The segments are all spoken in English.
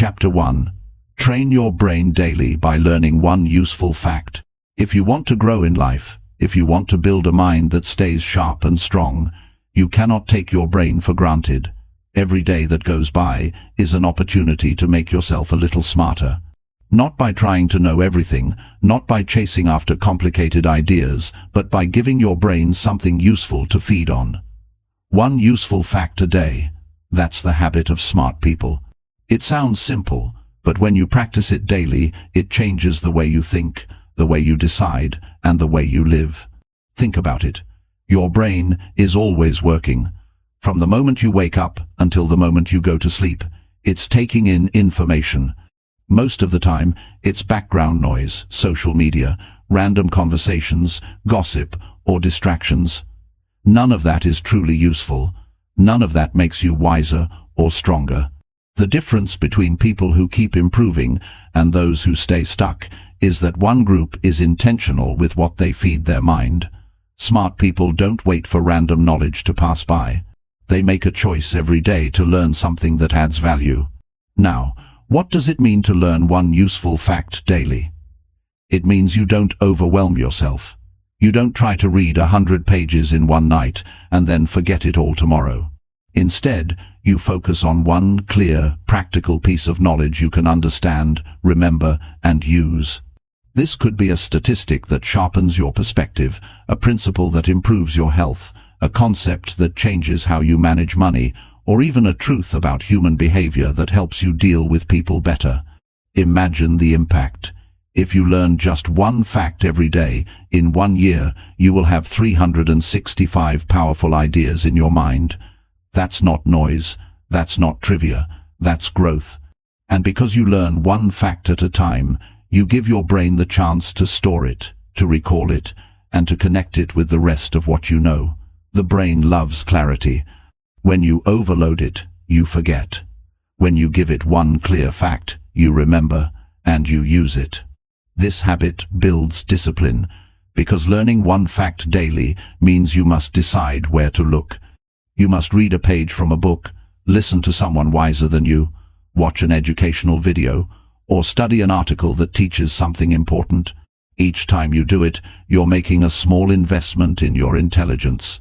Chapter 1. Train your brain daily by learning one useful fact. If you want to grow in life, if you want to build a mind that stays sharp and strong, you cannot take your brain for granted. Every day that goes by is an opportunity to make yourself a little smarter. Not by trying to know everything, not by chasing after complicated ideas, but by giving your brain something useful to feed on. One useful fact a day. That's the habit of smart people. It sounds simple, but when you practice it daily, it changes the way you think, the way you decide, and the way you live. Think about it. Your brain is always working. From the moment you wake up until the moment you go to sleep, it's taking in information. Most of the time, it's background noise, social media, random conversations, gossip, or distractions. None of that is truly useful. None of that makes you wiser or stronger. The difference between people who keep improving and those who stay stuck is that one group is intentional with what they feed their mind. Smart people don't wait for random knowledge to pass by. They make a choice every day to learn something that adds value. Now, what does it mean to learn one useful fact daily? It means you don't overwhelm yourself. You don't try to read 100 pages in one night and then forget it all tomorrow. Instead, you focus on one clear, practical piece of knowledge you can understand, remember, and use. This could be a statistic that sharpens your perspective, a principle that improves your health, a concept that changes how you manage money, or even a truth about human behavior that helps you deal with people better. Imagine the impact. If you learn just one fact every day, in 1 year, you will have 365 powerful ideas in your mind. That's not noise, that's not trivia, that's growth. And because you learn one fact at a time, you give your brain the chance to store it, to recall it, and to connect it with the rest of what you know. The brain loves clarity. When you overload it, you forget. When you give it one clear fact, you remember, and you use it. This habit builds discipline, because learning one fact daily means you must decide where to look. You must read a page from a book, listen to someone wiser than you, watch an educational video, or study an article that teaches something important. Each time you do it, you're making a small investment in your intelligence.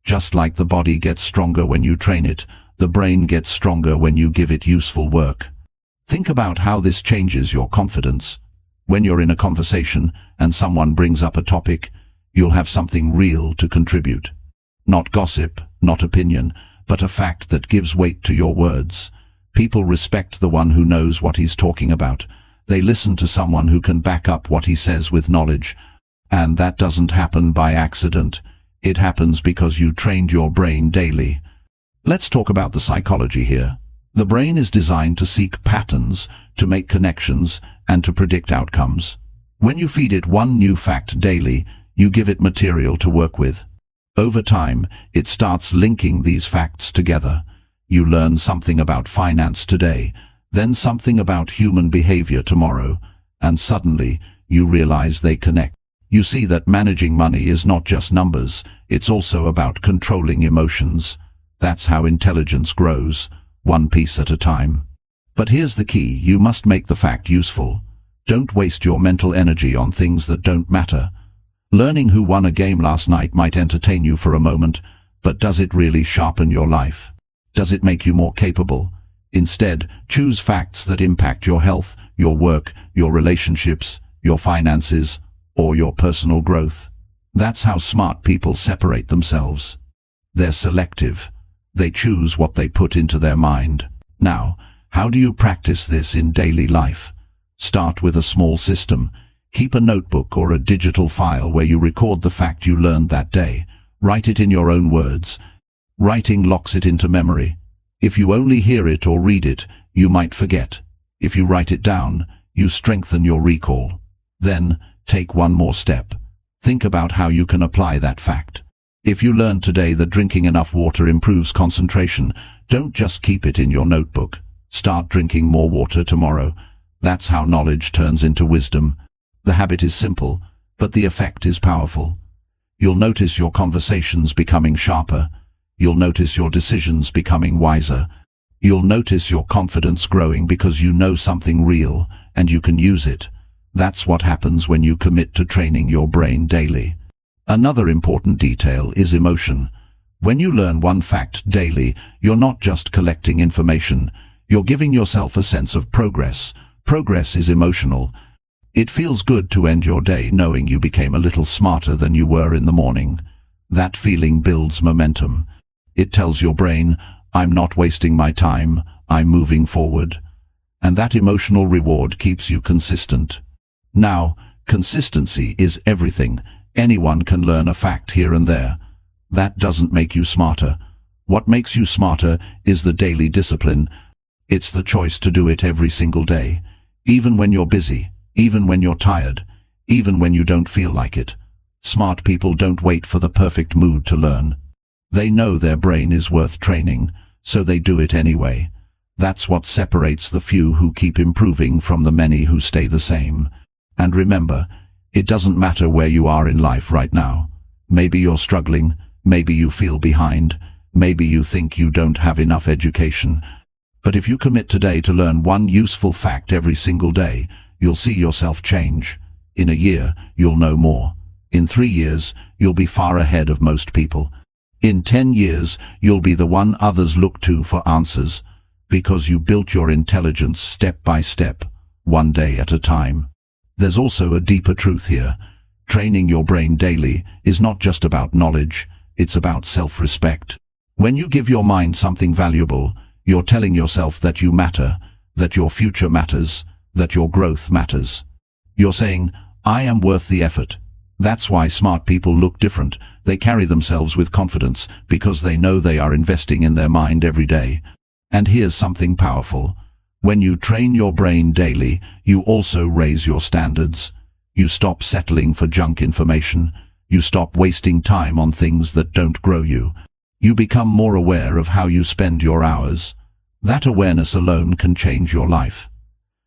Just like the body gets stronger when you train it, the brain gets stronger when you give it useful work. Think about how this changes your confidence. When you're in a conversation and someone brings up a topic, you'll have something real to contribute. Not gossip, not opinion, but a fact that gives weight to your words. People respect the one who knows what he's talking about. They listen to someone who can back up what he says with knowledge. And that doesn't happen by accident. It happens because you trained your brain daily. Let's talk about the psychology here. The brain is designed to seek patterns, to make connections, and to predict outcomes. When you feed it one new fact daily, you give it material to work with. Over time, it starts linking these facts together. You learn something about finance today, then something about human behavior tomorrow, and suddenly, you realize they connect. You see that managing money is not just numbers, it's also about controlling emotions. That's how intelligence grows, one piece at a time. But here's the key, you must make the fact useful. Don't waste your mental energy on things that don't matter. Learning who won a game last night might entertain you for a moment, but does it really sharpen your life? Does it make you more capable? Instead, choose facts that impact your health, your work, your relationships, your finances, or your personal growth. That's how smart people separate themselves. They're selective. They choose what they put into their mind. Now, how do you practice this in daily life? Start with a small system. Keep a notebook or a digital file where you record the fact you learned that day. Write it in your own words. Writing locks it into memory. If you only hear it or read it, you might forget. If you write it down, you strengthen your recall. Then, take one more step. Think about how you can apply that fact. If you learned today that drinking enough water improves concentration, don't just keep it in your notebook. Start drinking more water tomorrow. That's how knowledge turns into wisdom. The habit is simple, but the effect is powerful. You'll notice your conversations becoming sharper. You'll notice your decisions becoming wiser. You'll notice your confidence growing because you know something real, and you can use it. That's what happens when you commit to training your brain daily. Another important detail is emotion. When you learn one fact daily, you're not just collecting information, you're giving yourself a sense of progress. Progress is emotional. It feels good to end your day knowing you became a little smarter than you were in the morning. That feeling builds momentum. It tells your brain, I'm not wasting my time, I'm moving forward. And that emotional reward keeps you consistent. Now, consistency is everything. Anyone can learn a fact here and there. That doesn't make you smarter. What makes you smarter is the daily discipline. It's the choice to do it every single day. Even when you're busy, even when you're tired, even when you don't feel like it. Smart people don't wait for the perfect mood to learn. They know their brain is worth training, so they do it anyway. That's what separates the few who keep improving from the many who stay the same. And remember, it doesn't matter where you are in life right now. Maybe you're struggling, maybe you feel behind, maybe you think you don't have enough education. But if you commit today to learn one useful fact every single day, you'll see yourself change. In a year, you'll know more. In 3 years, you'll be far ahead of most people. In 10 years, you'll be the one others look to for answers, because you built your intelligence step by step, one day at a time. There's also a deeper truth here. Training your brain daily is not just about knowledge, it's about self-respect. When you give your mind something valuable, you're telling yourself that you matter, that your future matters, that your growth matters. You're saying, I am worth the effort. That's why smart people look different. They carry themselves with confidence because they know they are investing in their mind every day. And here's something powerful. When you train your brain daily, you also raise your standards. You stop settling for junk information. You stop wasting time on things that don't grow you. You become more aware of how you spend your hours. That awareness alone can change your life.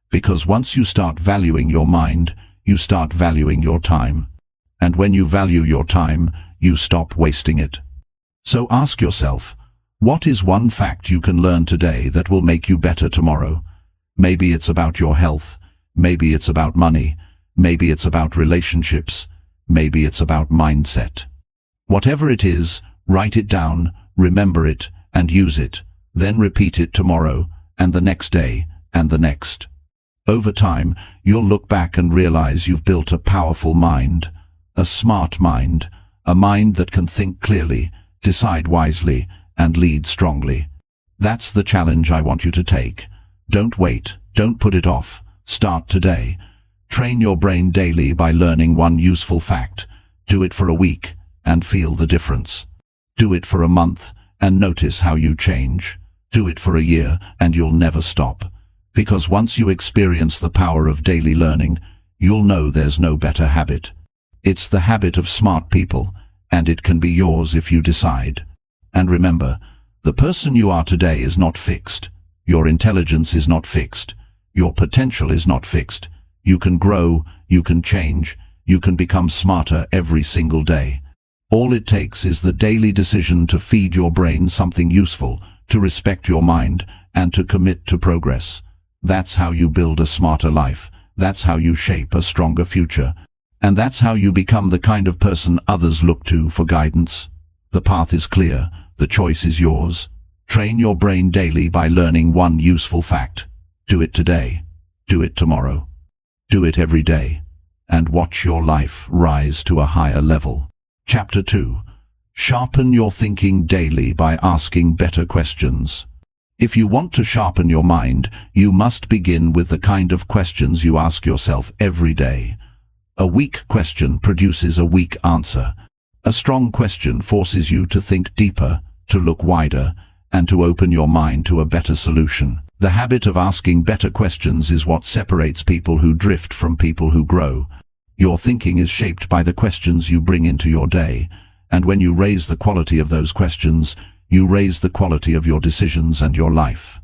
Because once you start valuing your mind, you start valuing your time. And when you value your time, you stop wasting it. So ask yourself, what is one fact you can learn today that will make you better tomorrow? Maybe it's about your health. Maybe it's about money. Maybe it's about relationships. Maybe it's about mindset. Whatever it is, write it down, remember it, and use it. Then repeat it tomorrow, and the next day, and the next. Over time, you'll look back and realize you've built a powerful mind. A smart mind. A mind that can think clearly, decide wisely, and lead strongly. That's the challenge I want you to take. Don't wait. Don't put it off. Start today. Train your brain daily by learning one useful fact. Do it for a week, and feel the difference. Do it for a month, and notice how you change. Do it for a year, and you'll never stop. Because once you experience the power of daily learning, you'll know there's no better habit. It's the habit of smart people, and it can be yours if you decide. And remember, the person you are today is not fixed. Your intelligence is not fixed. Your potential is not fixed. You can grow, you can change, you can become smarter every single day. All it takes is the daily decision to feed your brain something useful, to respect your mind, and to commit to progress. That's how you build a smarter life. That's how you shape a stronger future. And that's how you become the kind of person others look to for guidance. The path is clear. The choice is yours. Train your brain daily by learning one useful fact. Do it today. Do it tomorrow. Do it every day. And watch your life rise to a higher level. Chapter 2. Sharpen your thinking daily by asking better questions. If you want to sharpen your mind, you must begin with the kind of questions you ask yourself every day. A weak question produces a weak answer. A strong question forces you to think deeper, to look wider, and to open your mind to a better solution. The habit of asking better questions is what separates people who drift from people who grow. Your thinking is shaped by the questions you bring into your day, and when you raise the quality of those questions, you raise the quality of your decisions and your life.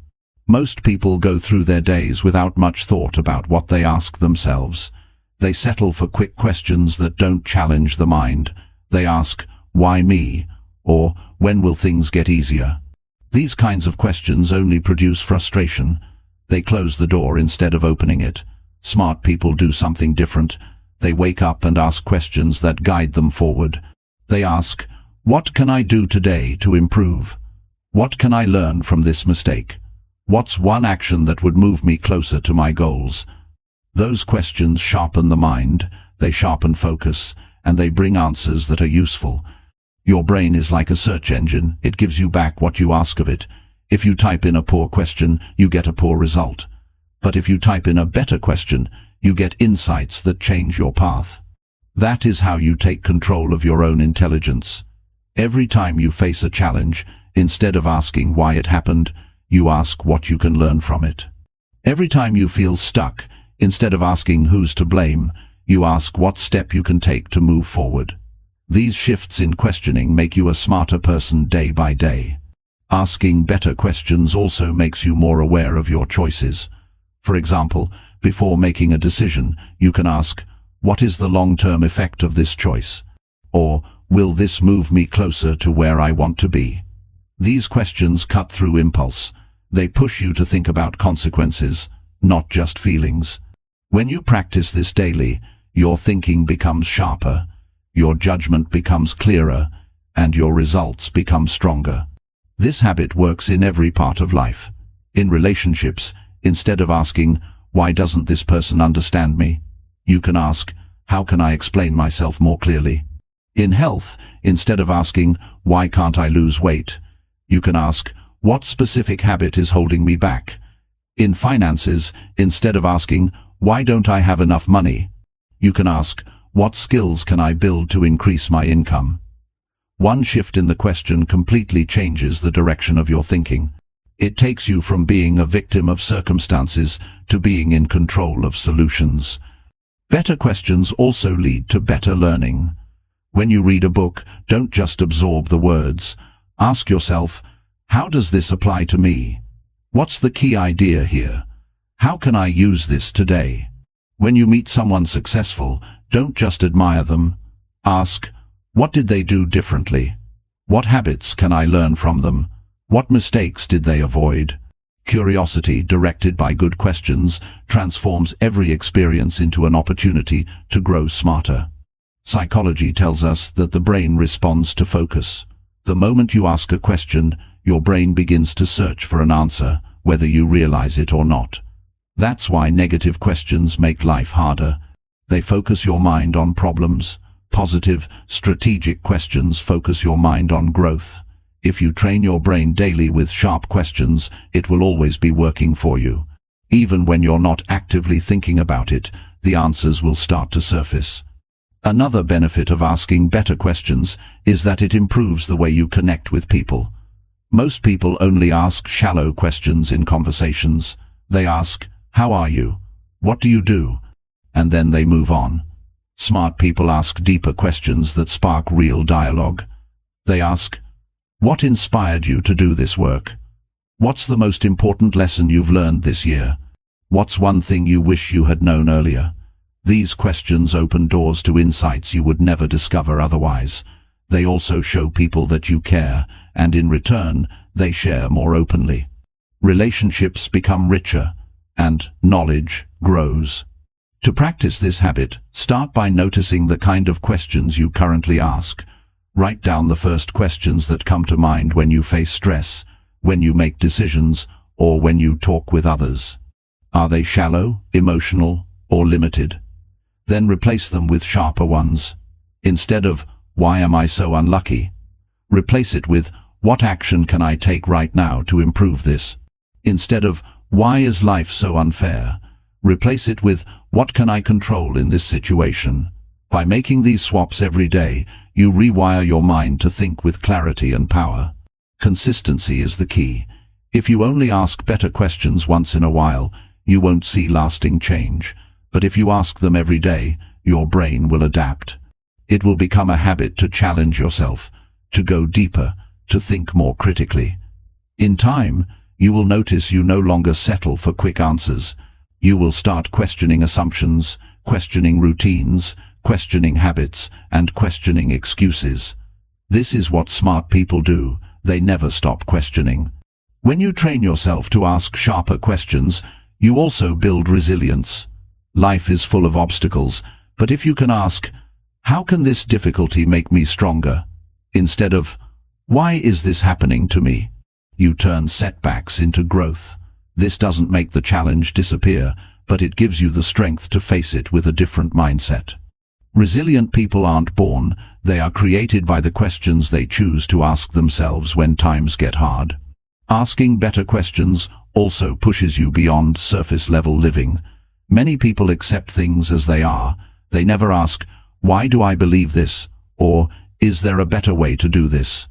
Most people go through their days without much thought about what they ask themselves. They settle for quick questions that don't challenge the mind. They ask, why me? Or, when will things get easier? These kinds of questions only produce frustration. They close the door instead of opening it. Smart people do something different. They wake up and ask questions that guide them forward. They ask, what can I do today to improve? What can I learn from this mistake? What's one action that would move me closer to my goals? Those questions sharpen the mind, they sharpen focus, and they bring answers that are useful. Your brain is like a search engine. It gives you back what you ask of it. If you type in a poor question, you get a poor result. But if you type in a better question, you get insights that change your path. That is how you take control of your own intelligence. Every time you face a challenge, instead of asking why it happened, you ask what you can learn from it. Every time you feel stuck, instead of asking who's to blame, you ask what step you can take to move forward. These shifts in questioning make you a smarter person day by day. Asking better questions also makes you more aware of your choices. For example, before making a decision, you can ask, what is the long-term effect of this choice? Or, will this move me closer to where I want to be? These questions cut through impulse. They push you to think about consequences, not just feelings. When you practice this daily, your thinking becomes sharper, your judgment becomes clearer, and your results become stronger. This habit works in every part of life. In relationships, instead of asking, why doesn't this person understand me? You can ask, how can I explain myself more clearly? In health, instead of asking, why can't I lose weight? You can ask, what specific habit is holding me back? In finances, instead of asking, why don't I have enough money? You can ask, what skills can I build to increase my income? One shift in the question completely changes the direction of your thinking. It takes you from being a victim of circumstances to being in control of solutions. Better questions also lead to better learning. When you read a book, don't just absorb the words. Ask yourself, how does this apply to me? What's the key idea here? How can I use this today? When you meet someone successful, don't just admire them. Ask, what did they do differently? What habits can I learn from them? What mistakes did they avoid? Curiosity, directed by good questions, transforms every experience into an opportunity to grow smarter. Psychology tells us that the brain responds to focus. The moment you ask a question, your brain begins to search for an answer, whether you realize it or not. That's why negative questions make life harder. They focus your mind on problems. Positive, strategic questions focus your mind on growth. If you train your brain daily with sharp questions, it will always be working for you. Even when you're not actively thinking about it, the answers will start to surface. Another benefit of asking better questions is that it improves the way you connect with people. Most people only ask shallow questions in conversations. They ask, how are you? What do you do? And then they move on. Smart people ask deeper questions that spark real dialogue. They ask, what inspired you to do this work? What's the most important lesson you've learned this year? What's one thing you wish you had known earlier? These questions open doors to insights you would never discover otherwise. They also show people that you care, and in return, they share more openly. Relationships become richer, and knowledge grows. To practice this habit, start by noticing the kind of questions you currently ask. Write down the first questions that come to mind when you face stress, when you make decisions, or when you talk with others. Are they shallow, emotional, or limited? Then replace them with sharper ones. Instead of, why am I so unlucky? Replace it with, what action can I take right now to improve this? Instead of, why is life so unfair? Replace it with, what can I control in this situation? By making these swaps every day, you rewire your mind to think with clarity and power. Consistency is the key. If you only ask better questions once in a while, you won't see lasting change. But if you ask them every day, your brain will adapt. It will become a habit to challenge yourself, to go deeper, to think more critically. In time, you will notice you no longer settle for quick answers. You will start questioning assumptions, questioning routines, questioning habits, and questioning excuses. This is what smart people do. They never stop questioning. When you train yourself to ask sharper questions, you also build resilience. Life is full of obstacles, but if you can ask, how can this difficulty make me stronger? Instead of, why is this happening to me? You turn setbacks into growth. This doesn't make the challenge disappear, but it gives you the strength to face it with a different mindset. Resilient people aren't born, they are created by the questions they choose to ask themselves when times get hard. Asking better questions also pushes you beyond surface-level living. Many people accept things as they are. They never ask, why do I believe this? Or, is there a better way to do this?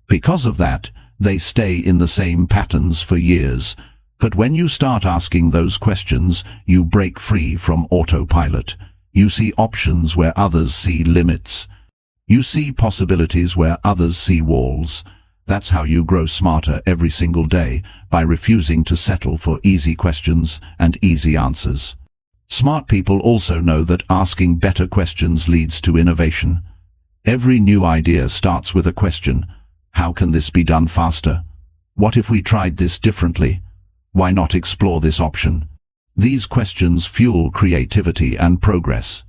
Because of that, they stay in the same patterns for years. But when you start asking those questions, you break free from autopilot. You see options where others see limits. You see possibilities where others see walls. That's how you grow smarter every single day, by refusing to settle for easy questions and easy answers. Smart people also know that asking better questions leads to innovation. Every new idea starts with a question. How can this be done faster? What if we tried this differently? Why not explore this option? These questions fuel creativity and progress.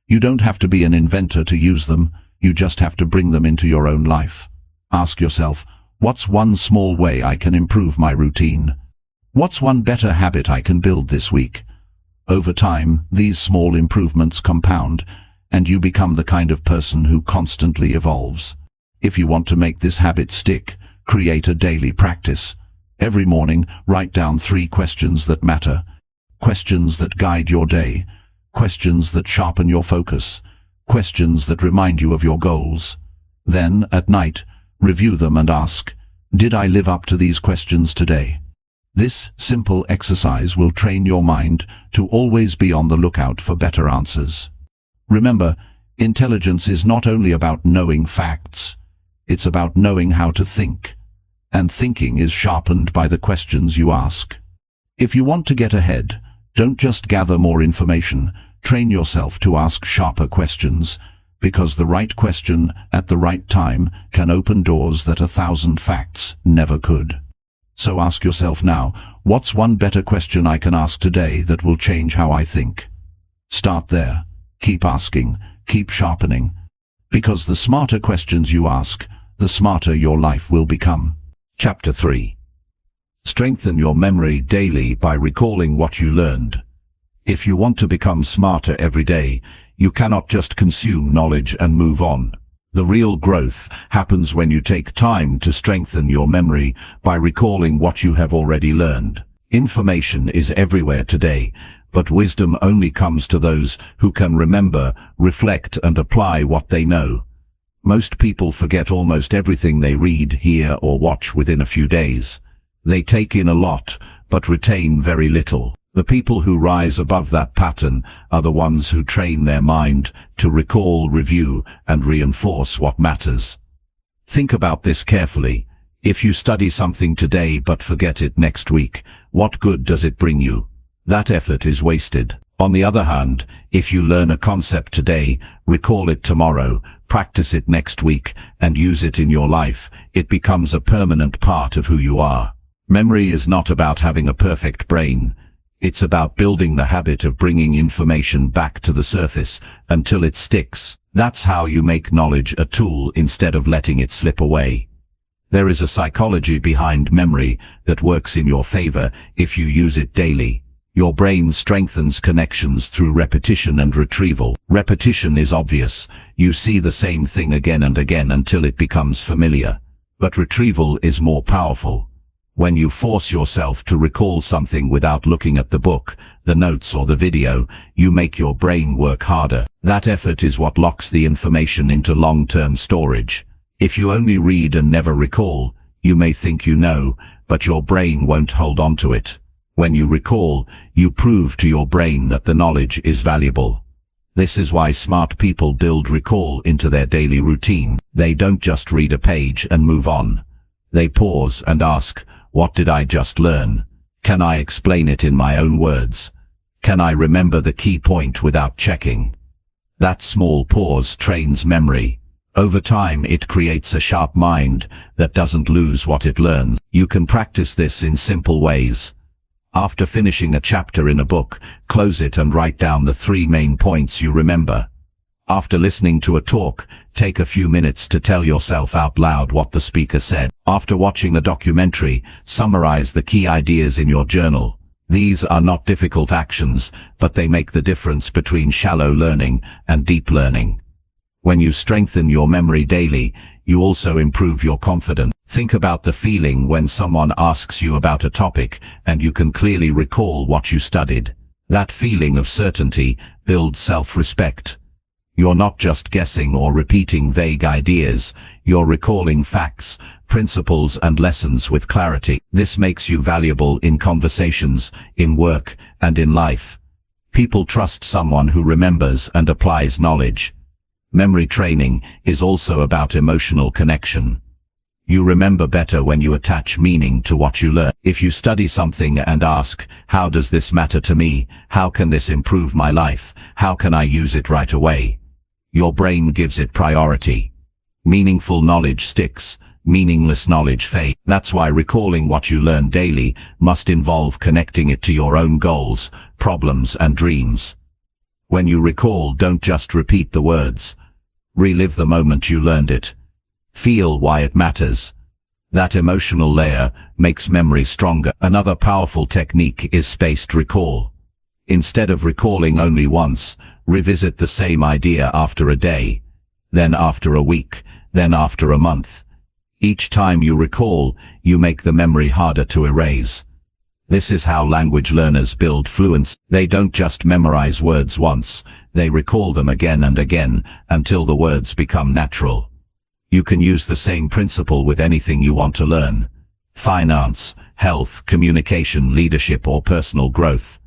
You don't have to be an inventor to use them, you just have to bring them into your own life. Ask yourself, what's one small way I can improve my routine? What's one better habit I can build this week? Over time, these small improvements compound, and you become the kind of person who constantly evolves. If you want to make this habit stick, create a daily practice. Every morning, write down 3 questions that matter. Questions that guide your day. Questions that sharpen your focus. Questions that remind you of your goals. Then, at night, review them and ask, did I live up to these questions today? This simple exercise will train your mind to always be on the lookout for better answers. Remember, intelligence is not only about knowing facts, it's about knowing how to think. And thinking is sharpened by the questions you ask. If you want to get ahead, don't just gather more information, train yourself to ask sharper questions, because the right question at the right time can open doors that 1,000 facts never could. So ask yourself now, what's one better question I can ask today that will change how I think? Start there. Keep asking, keep sharpening. Because the smarter questions you ask, the smarter your life will become. Chapter 3. Strengthen your memory daily by recalling what you learned. If you want to become smarter every day, you cannot just consume knowledge and move on. The real growth happens when you take time to strengthen your memory by recalling what you have already learned. Information is everywhere today, but wisdom only comes to those who can remember, reflect, and apply what they know. Most people forget almost everything they read, hear, or watch within a few days. They take in a lot, but retain very little. The people who rise above that pattern are the ones who train their mind to recall, review, and reinforce what matters. Think about this carefully. If you study something today but forget it next week, what good does it bring you? That effort is wasted. On the other hand, if you learn a concept today, recall it tomorrow, practice it next week, and use it in your life, it becomes a permanent part of who you are. Memory is not about having a perfect brain. It's about building the habit of bringing information back to the surface until it sticks. That's how you make knowledge a tool instead of letting it slip away. There is a psychology behind memory that works in your favor if you use it daily. Your brain strengthens connections through repetition and retrieval. Repetition is obvious. You see the same thing again and again until it becomes familiar. But retrieval is more powerful. When you force yourself to recall something without looking at the book, the notes, or the video, you make your brain work harder. That effort is what locks the information into long-term storage. If you only read and never recall, you may think you know, but your brain won't hold on to it. When you recall, you prove to your brain that the knowledge is valuable. This is why smart people build recall into their daily routine. They don't just read a page and move on. They pause and ask, what did I just learn? Can I explain it in my own words? Can I remember the key point without checking? That small pause trains memory. Over time, it creates a sharp mind that doesn't lose what it learns. You can practice this in simple ways. After finishing a chapter in a book, close it and write down the 3 main points you remember. After listening to a talk, take a few minutes to tell yourself out loud what the speaker said. After watching a documentary, summarize the key ideas in your journal. These are not difficult actions, but they make the difference between shallow learning and deep learning. When you strengthen your memory daily, you also improve your confidence. Think about the feeling when someone asks you about a topic and you can clearly recall what you studied. That feeling of certainty builds self-respect. You're not just guessing or repeating vague ideas, you're recalling facts, principles and lessons with clarity. This makes you valuable in conversations, in work, and in life. People trust someone who remembers and applies knowledge. Memory training is also about emotional connection. You remember better when you attach meaning to what you learn. If you study something and ask, how does this matter to me? How can this improve my life? How can I use it right away? Your brain gives it priority. Meaningful knowledge sticks, meaningless knowledge fades. That's why recalling what you learn daily must involve connecting it to your own goals, problems and dreams. When you recall, don't just repeat the words. Relive the moment you learned it. Feel why it matters. That emotional layer makes memory stronger. Another powerful technique is spaced recall. Instead of recalling only once, revisit the same idea after a day, then after a week, then after a month. Each time you recall, you make the memory harder to erase. This is how language learners build fluency. They don't just memorize words once, they recall them again and again, until the words become natural. You can use the same principle with anything you want to learn. Finance, health, communication, leadership, or personal growth.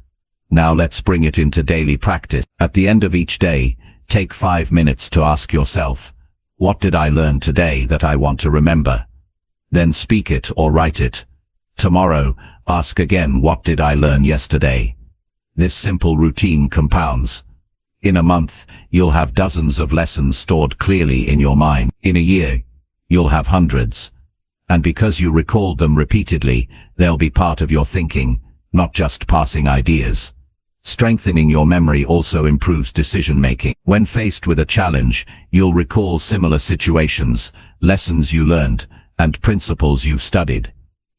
Now let's bring it into daily practice. At the end of each day, take 5 minutes to ask yourself, what did I learn today that I want to remember? Then speak it or write it. Tomorrow, ask again, what did I learn yesterday? This simple routine compounds. In a month, you'll have dozens of lessons stored clearly in your mind. In a year, you'll have hundreds. And because you recalled them repeatedly, they'll be part of your thinking, not just passing ideas. Strengthening your memory also improves decision-making. When faced with a challenge, you'll recall similar situations, lessons you learned, and principles you've studied.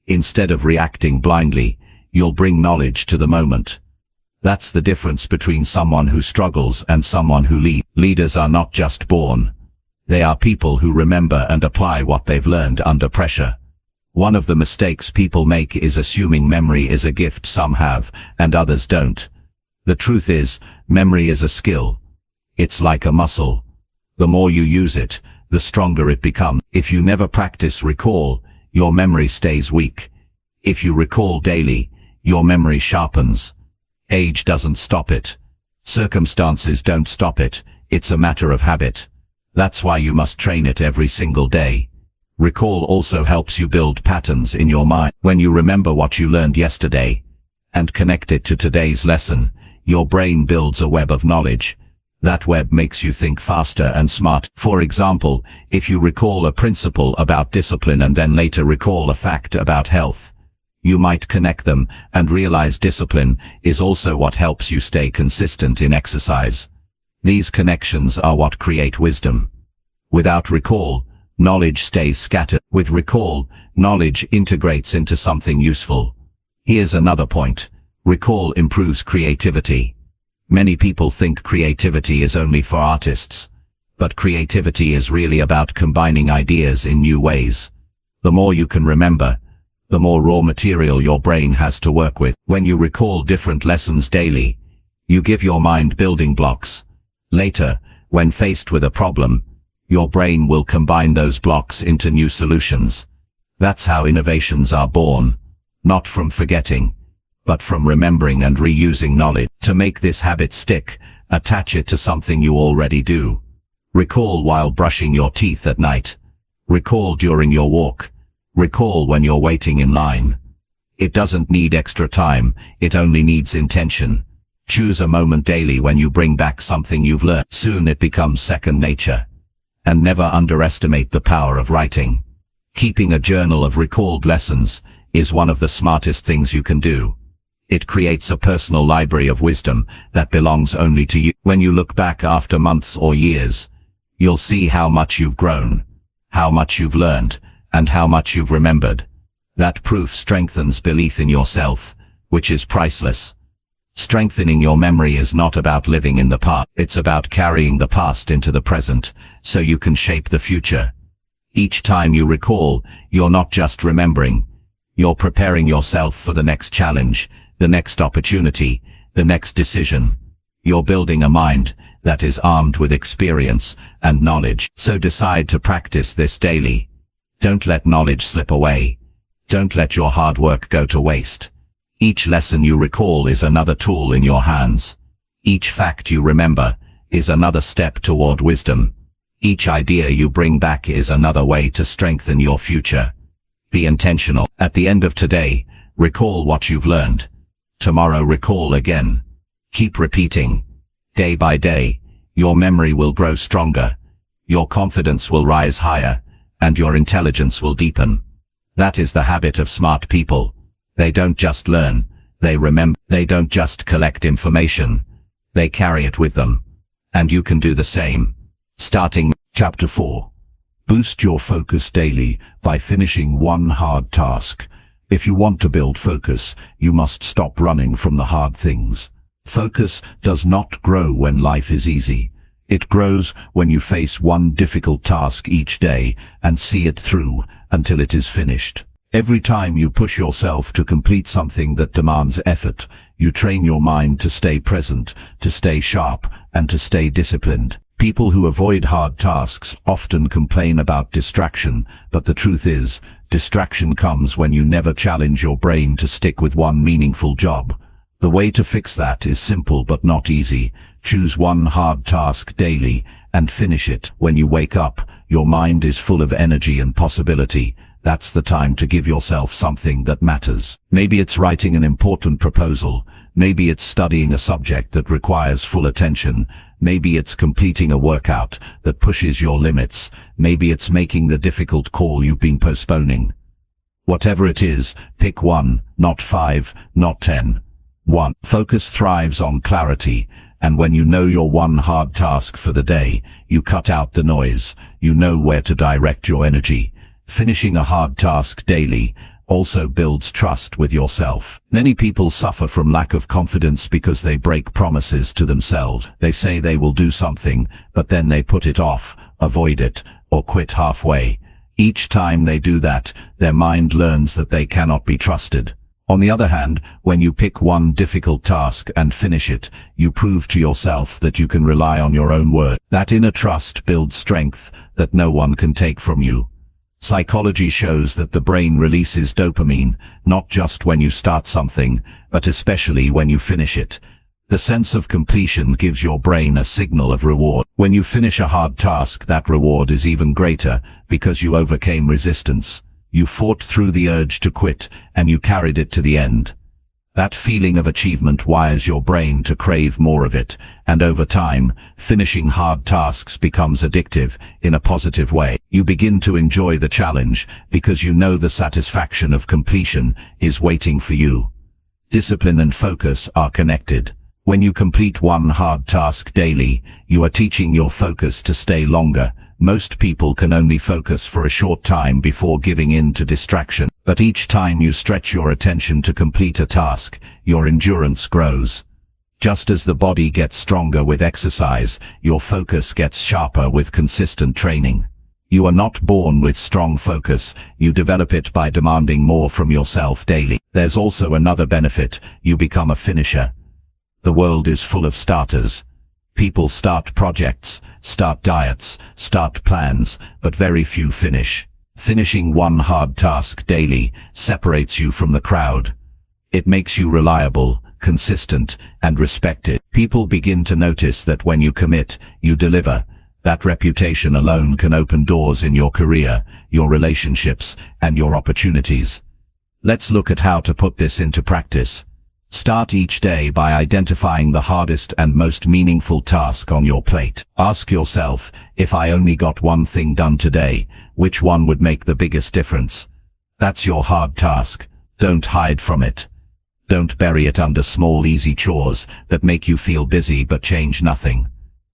Instead of reacting blindly, you'll bring knowledge to the moment. That's the difference between someone who struggles and someone who leads. Leaders are not just born. They are people who remember and apply what they've learned under pressure. One of the mistakes people make is assuming memory is a gift some have, and others don't. The truth is, memory is a skill. It's like a muscle. The more you use it, the stronger it becomes. If you never practice recall, your memory stays weak. If you recall daily, your memory sharpens. Age doesn't stop it. Circumstances don't stop it. It's a matter of habit. That's why you must train it every single day. Recall also helps you build patterns in your mind. When you remember what you learned yesterday and connect it to today's lesson, your brain builds a web of knowledge. That web makes you think faster and smart. For example, if you recall a principle about discipline and then later recall a fact about health, you might connect them and realize discipline is also what helps you stay consistent in exercise. These connections are what create wisdom. Without recall, knowledge stays scattered. With recall, knowledge integrates into something useful. Here's another point. Recall improves creativity. Many people think creativity is only for artists, but creativity is really about combining ideas in new ways. The more you can remember, the more raw material your brain has to work with. When you recall different lessons daily, you give your mind building blocks. Later, when faced with a problem, your brain will combine those blocks into new solutions. That's how innovations are born, not from forgetting, but from remembering and reusing knowledge. To make this habit stick, attach it to something you already do. Recall while brushing your teeth at night. Recall during your walk. Recall when you're waiting in line. It doesn't need extra time, it only needs intention. Choose a moment daily when you bring back something you've learned. Soon it becomes second nature. And never underestimate the power of writing. Keeping a journal of recalled lessons is one of the smartest things you can do. It creates a personal library of wisdom that belongs only to you. When you look back after months or years, you'll see how much you've grown, how much you've learned, and how much you've remembered. That proof strengthens belief in yourself, which is priceless. Strengthening your memory is not about living in the past. It's about carrying the past into the present, so you can shape the future. Each time you recall, you're not just remembering. You're preparing yourself for the next challenge, the next opportunity, the next decision. You're building a mind that is armed with experience and knowledge. So decide to practice this daily. Don't let knowledge slip away. Don't let your hard work go to waste. Each lesson you recall is another tool in your hands. Each fact you remember is another step toward wisdom. Each idea you bring back is another way to strengthen your future. Be intentional. At the end of today, recall what you've learned. Tomorrow recall again. Keep repeating. Day by day, your memory will grow stronger. Your confidence will rise higher, and your intelligence will deepen. That is the habit of smart people. They don't just learn, they remember. They don't just collect information, they carry it with them. And you can do the same. Starting Chapter 4. Boost your focus daily by finishing one hard task. If you want to build focus, you must stop running from the hard things. Focus does not grow when life is easy. It grows when you face one difficult task each day and see it through until it is finished. Every time you push yourself to complete something that demands effort, you train your mind to stay present, to stay sharp, and to stay disciplined. People who avoid hard tasks often complain about distraction, but the truth is, distraction comes when you never challenge your brain to stick with one meaningful job. The way to fix that is simple but not easy. Choose one hard task daily and finish it. When you wake up, your mind is full of energy and possibility. That's the time to give yourself something that matters. Maybe it's writing an important proposal. Maybe it's studying a subject that requires full attention. Maybe it's completing a workout that pushes your limits. Maybe it's making the difficult call you've been postponing. Whatever it is, pick one, not 5, not 10. 1. Focus thrives on clarity, and when you know your one hard task for the day, you cut out the noise. You know where to direct your energy. Finishing a hard task daily also builds trust with yourself. Many people suffer from lack of confidence because they break promises to themselves. They say they will do something, but then they put it off, avoid it, or quit halfway. Each time they do that, their mind learns that they cannot be trusted. On the other hand, when you pick one difficult task and finish it, you prove to yourself that you can rely on your own word. That inner trust builds strength that no one can take from you. Psychology shows that the brain releases dopamine, not just when you start something, but especially when you finish it. The sense of completion gives your brain a signal of reward. When you finish a hard task, that reward is even greater because you overcame resistance. You fought through the urge to quit, and you carried it to the end. That feeling of achievement wires your brain to crave more of it, and over time, finishing hard tasks becomes addictive in a positive way. You begin to enjoy the challenge because you know the satisfaction of completion is waiting for you. Discipline and focus are connected. When you complete one hard task daily, you are teaching your focus to stay longer. Most people can only focus for a short time before giving in to distraction. But each time you stretch your attention to complete a task, your endurance grows. Just as the body gets stronger with exercise, your focus gets sharper with consistent training. You are not born with strong focus, you develop it by demanding more from yourself daily. There's also another benefit: you become a finisher. The world is full of starters. People start projects, start diets, start plans, but very few finish. Finishing one hard task daily separates you from the crowd. It makes you reliable, consistent, and respected. People begin to notice that when you commit, you deliver. That reputation alone can open doors in your career, your relationships, and your opportunities. Let's look at how to put this into practice. Start each day by identifying the hardest and most meaningful task on your plate. Ask yourself, if I only got one thing done today, which one would make the biggest difference? That's your hard task. Don't hide from it. Don't bury it under small easy chores that make you feel busy but change nothing.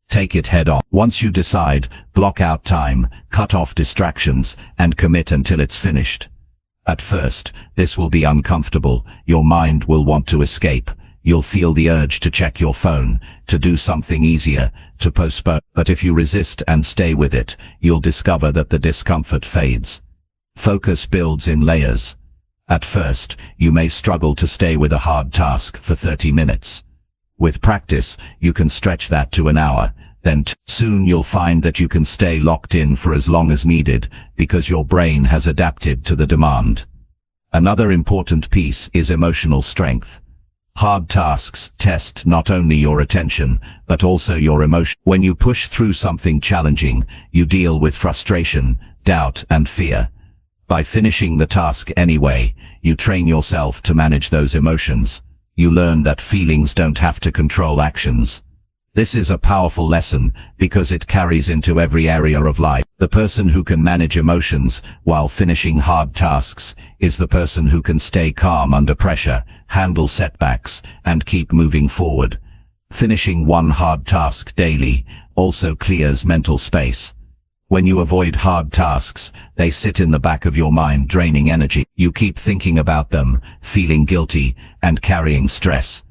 Take it head on. Once you decide, block out time, cut off distractions, and commit until it's finished. At first, this will be uncomfortable. Your mind will want to escape. You'll feel the urge to check your phone, to do something easier, to postpone. But if you resist and stay with it, you'll discover that the discomfort fades. Focus builds in layers. At first, you may struggle to stay with a hard task for 30 minutes. With practice, you can stretch that to an hour. Then soon you'll find that you can stay locked in for as long as needed, because your brain has adapted to the demand. Another important piece is emotional strength. Hard tasks test not only your attention, but also your emotion. When you push through something challenging, you deal with frustration, doubt, and fear. By finishing the task anyway, you train yourself to manage those emotions. You learn that feelings don't have to control actions. This is a powerful lesson because it carries into every area of life. The person who can manage emotions while finishing hard tasks is the person who can stay calm under pressure, handle setbacks, and keep moving forward. Finishing one hard task daily also clears mental space. When you avoid hard tasks, they sit in the back of your mind, draining energy. You keep thinking about them, feeling guilty, and carrying stress.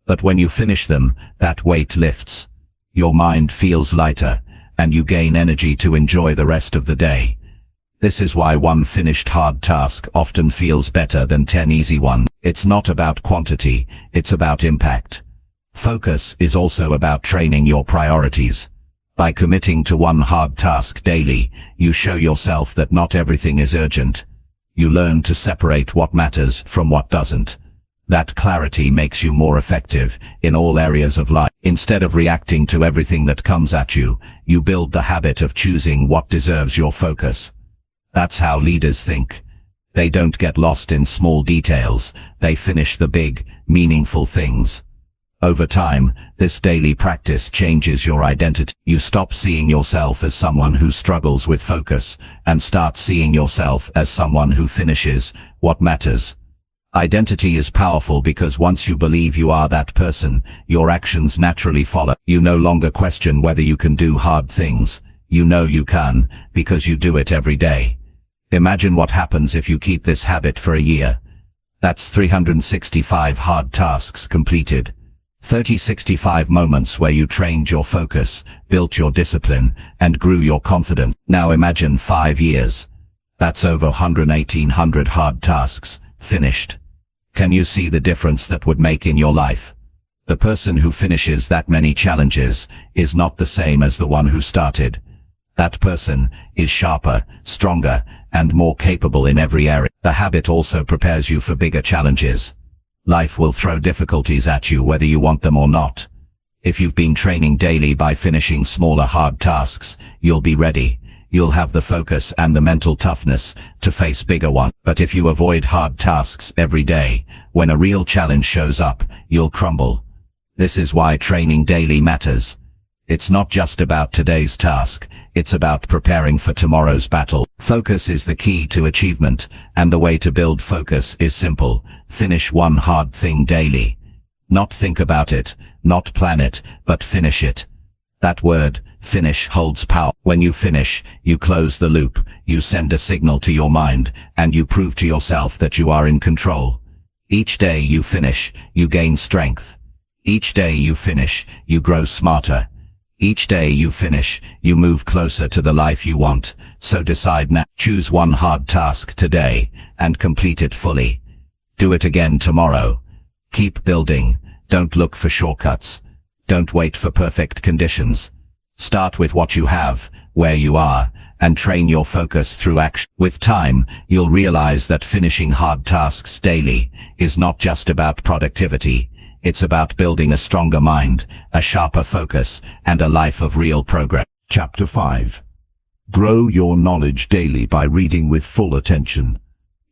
But when you finish them, that weight lifts. Your mind feels lighter, and you gain energy to enjoy the rest of the day. This is why one finished hard task often feels better than 10 easy ones. It's not about quantity, it's about impact. Focus is also about training your priorities. By committing to one hard task daily, you show yourself that not everything is urgent. You learn to separate what matters from what doesn't. That clarity makes you more effective in all areas of life. Instead of reacting to everything that comes at you, you build the habit of choosing what deserves your focus. That's how leaders think. They don't get lost in small details, they finish the big, meaningful things. Over time, this daily practice changes your identity. You stop seeing yourself as someone who struggles with focus, and start seeing yourself as someone who finishes what matters. Identity is powerful because once you believe you are that person, your actions naturally follow. You no longer question whether you can do hard things. You know you can, because you do it every day. Imagine what happens if you keep this habit for a year. That's 365 hard tasks completed. 65 moments where you trained your focus, built your discipline, and grew your confidence. Now imagine 5 years. That's over 1,800 hard tasks finished. Can you see the difference that would make in your life? The person who finishes that many challenges is not the same as the one who started. That person is sharper, stronger, and more capable in every area. The habit also prepares you for bigger challenges. Life will throw difficulties at you whether you want them or not. If you've been training daily by finishing smaller hard tasks, you'll be ready. You'll have the focus and the mental toughness to face bigger ones. But if you avoid hard tasks every day, when a real challenge shows up, you'll crumble. This is why training daily matters. It's not just about today's task, it's about preparing for tomorrow's battle. Focus is the key to achievement, and the way to build focus is simple. Finish one hard thing daily. Not think about it, not plan it, but finish it. That word, finish, holds power. When you finish, you close the loop, you send a signal to your mind, and you prove to yourself that you are in control. Each day you finish, you gain strength. Each day you finish, you grow smarter. Each day you finish, you move closer to the life you want. So decide now. Choose one hard task today, and complete it fully. Do it again tomorrow. Keep building. Don't look for shortcuts. Don't wait for perfect conditions. Start with what you have, where you are, and train your focus through action. With time, you'll realize that finishing hard tasks daily is not just about productivity. It's about building a stronger mind, a sharper focus, and a life of real progress. Chapter 5. Grow your knowledge daily by reading with full attention.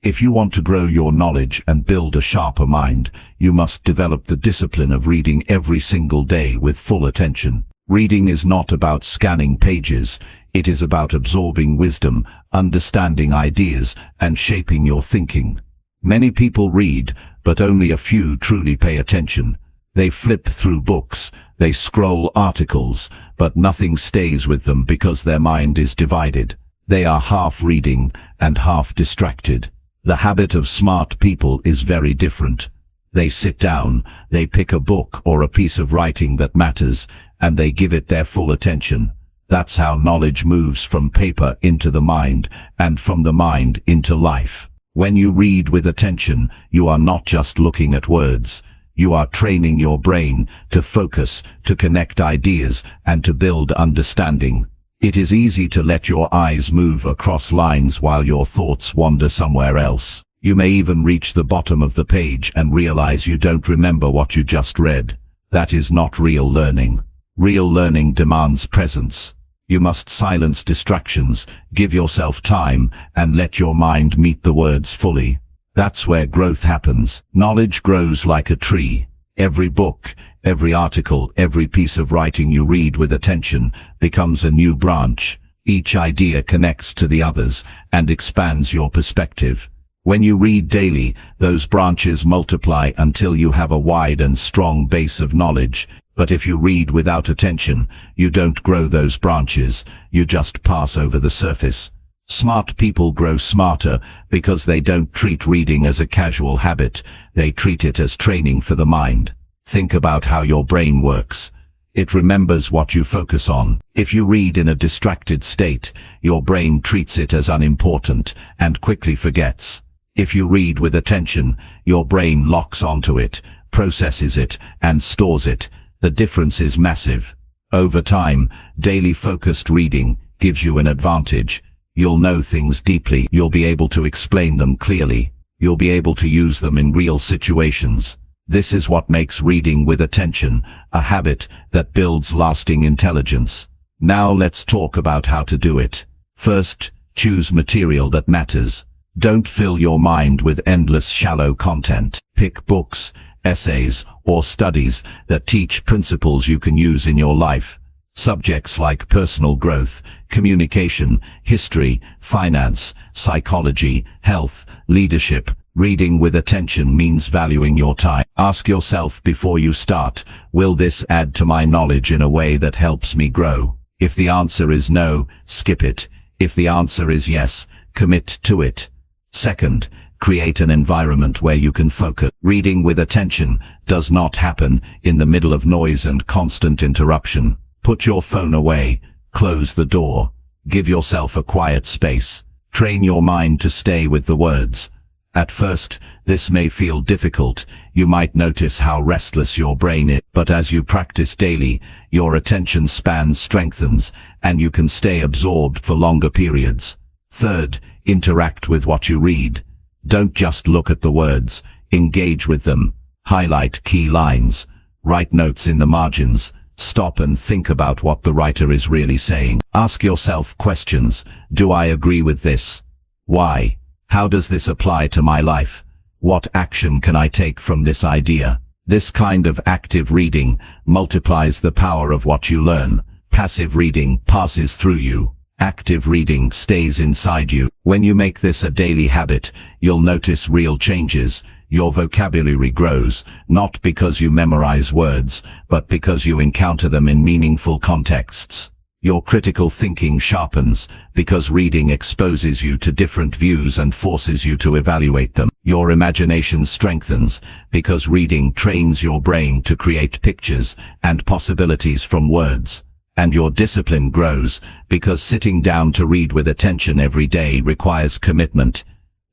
If you want to grow your knowledge and build a sharper mind, you must develop the discipline of reading every single day with full attention. Reading is not about scanning pages. It is about absorbing wisdom, understanding ideas, and shaping your thinking. Many people read, but only a few truly pay attention. They flip through books, they scroll articles, but nothing stays with them because their mind is divided. They are half reading and half distracted. The habit of smart people is very different. They sit down, they pick a book or a piece of writing that matters, and they give it their full attention. That's how knowledge moves from paper into the mind, and from the mind into life. When you read with attention, you are not just looking at words. You are training your brain to focus, to connect ideas, and to build understanding. It is easy to let your eyes move across lines while your thoughts wander somewhere else. You may even reach the bottom of the page and realize you don't remember what you just read. That is not real learning. Real learning demands presence. You must silence distractions, give yourself time, and let your mind meet the words fully. That's where growth happens. Knowledge grows like a tree. Every book, every article, every piece of writing you read with attention becomes a new branch. Each idea connects to the others and expands your perspective. When you read daily, those branches multiply until you have a wide and strong base of knowledge. But if you read without attention, you don't grow those branches, you just pass over the surface. Smart people grow smarter because they don't treat reading as a casual habit, they treat it as training for the mind. Think about how your brain works. It remembers what you focus on. If you read in a distracted state, your brain treats it as unimportant and quickly forgets. If you read with attention, your brain locks onto it, processes it, and stores it. The difference is massive. Over time, daily focused reading gives you an advantage. You'll know things deeply. You'll be able to explain them clearly. You'll be able to use them in real situations. This is what makes reading with attention a habit that builds lasting intelligence. Now let's talk about how to do it. First, choose material that matters. Don't fill your mind with endless shallow content. Pick books, essays, or studies that teach principles you can use in your life. Subjects like personal growth, communication, history, finance, psychology, health, leadership. Reading with attention means valuing your time. Ask yourself before you start, will this add to my knowledge in a way that helps me grow? If the answer is no, skip it. If the answer is yes, commit to it. Second, create an environment where you can focus. Reading with attention does not happen in the middle of noise and constant interruption. Put your phone away, close the door, give yourself a quiet space. Train your mind to stay with the words. At first, this may feel difficult. You might notice how restless your brain is, but as you practice daily, your attention span strengthens, and you can stay absorbed for longer periods. Third, interact with what you read. Don't just look at the words, engage with them. Highlight key lines, write notes in the margins, stop and think about what the writer is really saying. Ask yourself questions. Do I agree with this? Why? How does this apply to my life? What action can I take from this idea? This kind of active reading multiplies the power of what you learn. Passive reading passes through you. Active reading stays inside you. When you make this a daily habit, you'll notice real changes. Your vocabulary grows, not because you memorize words, but because you encounter them in meaningful contexts. Your critical thinking sharpens, because reading exposes you to different views and forces you to evaluate them. Your imagination strengthens, because reading trains your brain to create pictures and possibilities from words. And your discipline grows, because sitting down to read with attention every day requires commitment.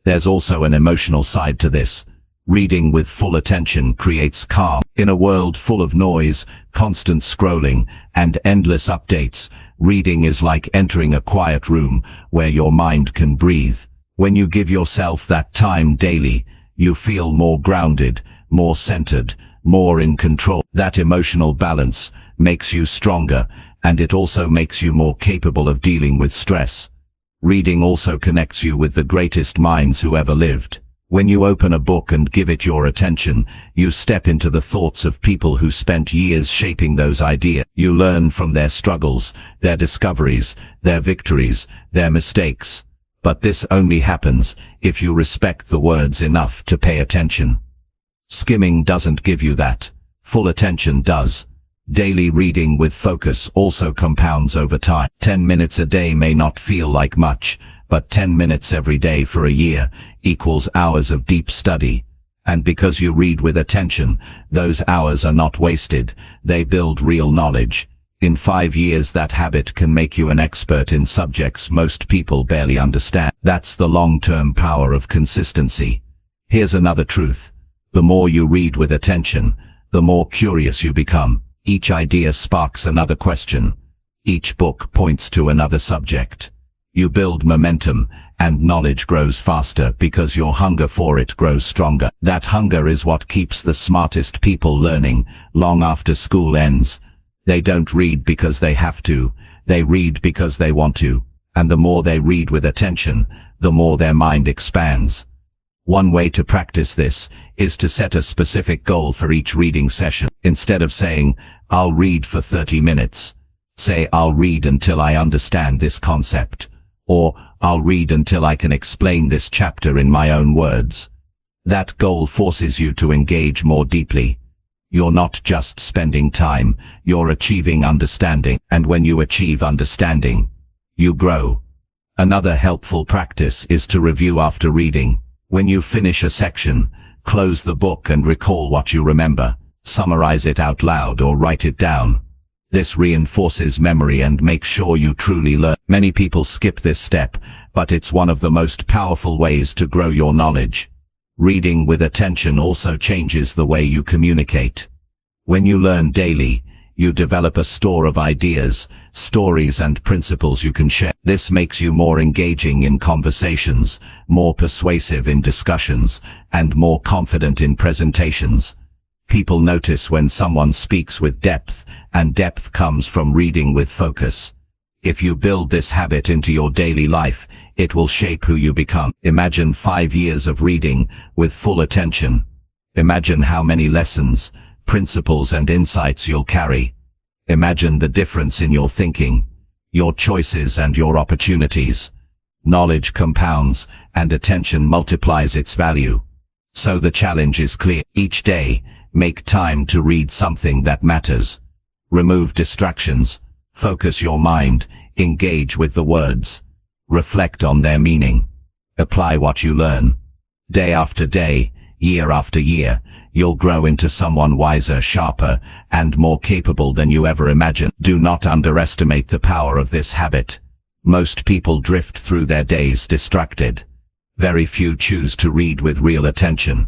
There's also an emotional side to this. Reading with full attention creates calm. In a world full of noise, constant scrolling, and endless updates, reading is like entering a quiet room where your mind can breathe. When you give yourself that time daily, you feel more grounded, more centered, more in control. That emotional balance makes you stronger, and it also makes you more capable of dealing with stress. Reading also connects you with the greatest minds who ever lived. When you open a book and give it your attention, you step into the thoughts of people who spent years shaping those ideas. You learn from their struggles, their discoveries, their victories, their mistakes. But this only happens if you respect the words enough to pay attention. Skimming doesn't give you that. Full attention does. Daily reading with focus also compounds over time. 10 minutes a day may not feel like much, but 10 minutes every day for a year equals hours of deep study. And because you read with attention, those hours are not wasted. They build real knowledge. In 5 years, that habit can make you an expert in subjects most people barely understand. That's the long-term power of consistency. Here's another truth. The more you read with attention, the more curious you become. Each idea sparks another question. Each book points to another subject. You build momentum, and knowledge grows faster because your hunger for it grows stronger. That hunger is what keeps the smartest people learning long after school ends. They don't read because they have to. They read because they want to. And the more they read with attention, the more their mind expands. One way to practice this is to set a specific goal for each reading session. Instead of saying, "I'll read for 30 minutes, say, "I'll read until I understand this concept." Or, "I'll read until I can explain this chapter in my own words." That goal forces you to engage more deeply. You're not just spending time, you're achieving understanding. And when you achieve understanding, you grow. Another helpful practice is to review after reading. When you finish a section, close the book and recall what you remember. Summarize it out loud or write it down. This reinforces memory and makes sure you truly learn. Many people skip this step, but it's one of the most powerful ways to grow your knowledge. Reading with attention also changes the way you communicate. When you learn daily, you develop a store of ideas, stories and principles you can share. This makes you more engaging in conversations, more persuasive in discussions, and more confident in presentations. People notice when someone speaks with depth, and depth comes from reading with focus. If you build this habit into your daily life, it will shape who you become. Imagine 5 years of reading with full attention. Imagine how many lessons, principles and insights you'll carry. Imagine the difference in your thinking, your choices and your opportunities. Knowledge compounds, and attention multiplies its value. So the challenge is clear. Each day, make time to read something that matters. Remove distractions, focus your mind, engage with the words. Reflect on their meaning. Apply what you learn. Day after day, year after year, you'll grow into someone wiser, sharper, and more capable than you ever imagined. Do not underestimate the power of this habit. Most people drift through their days distracted. Very few choose to read with real attention.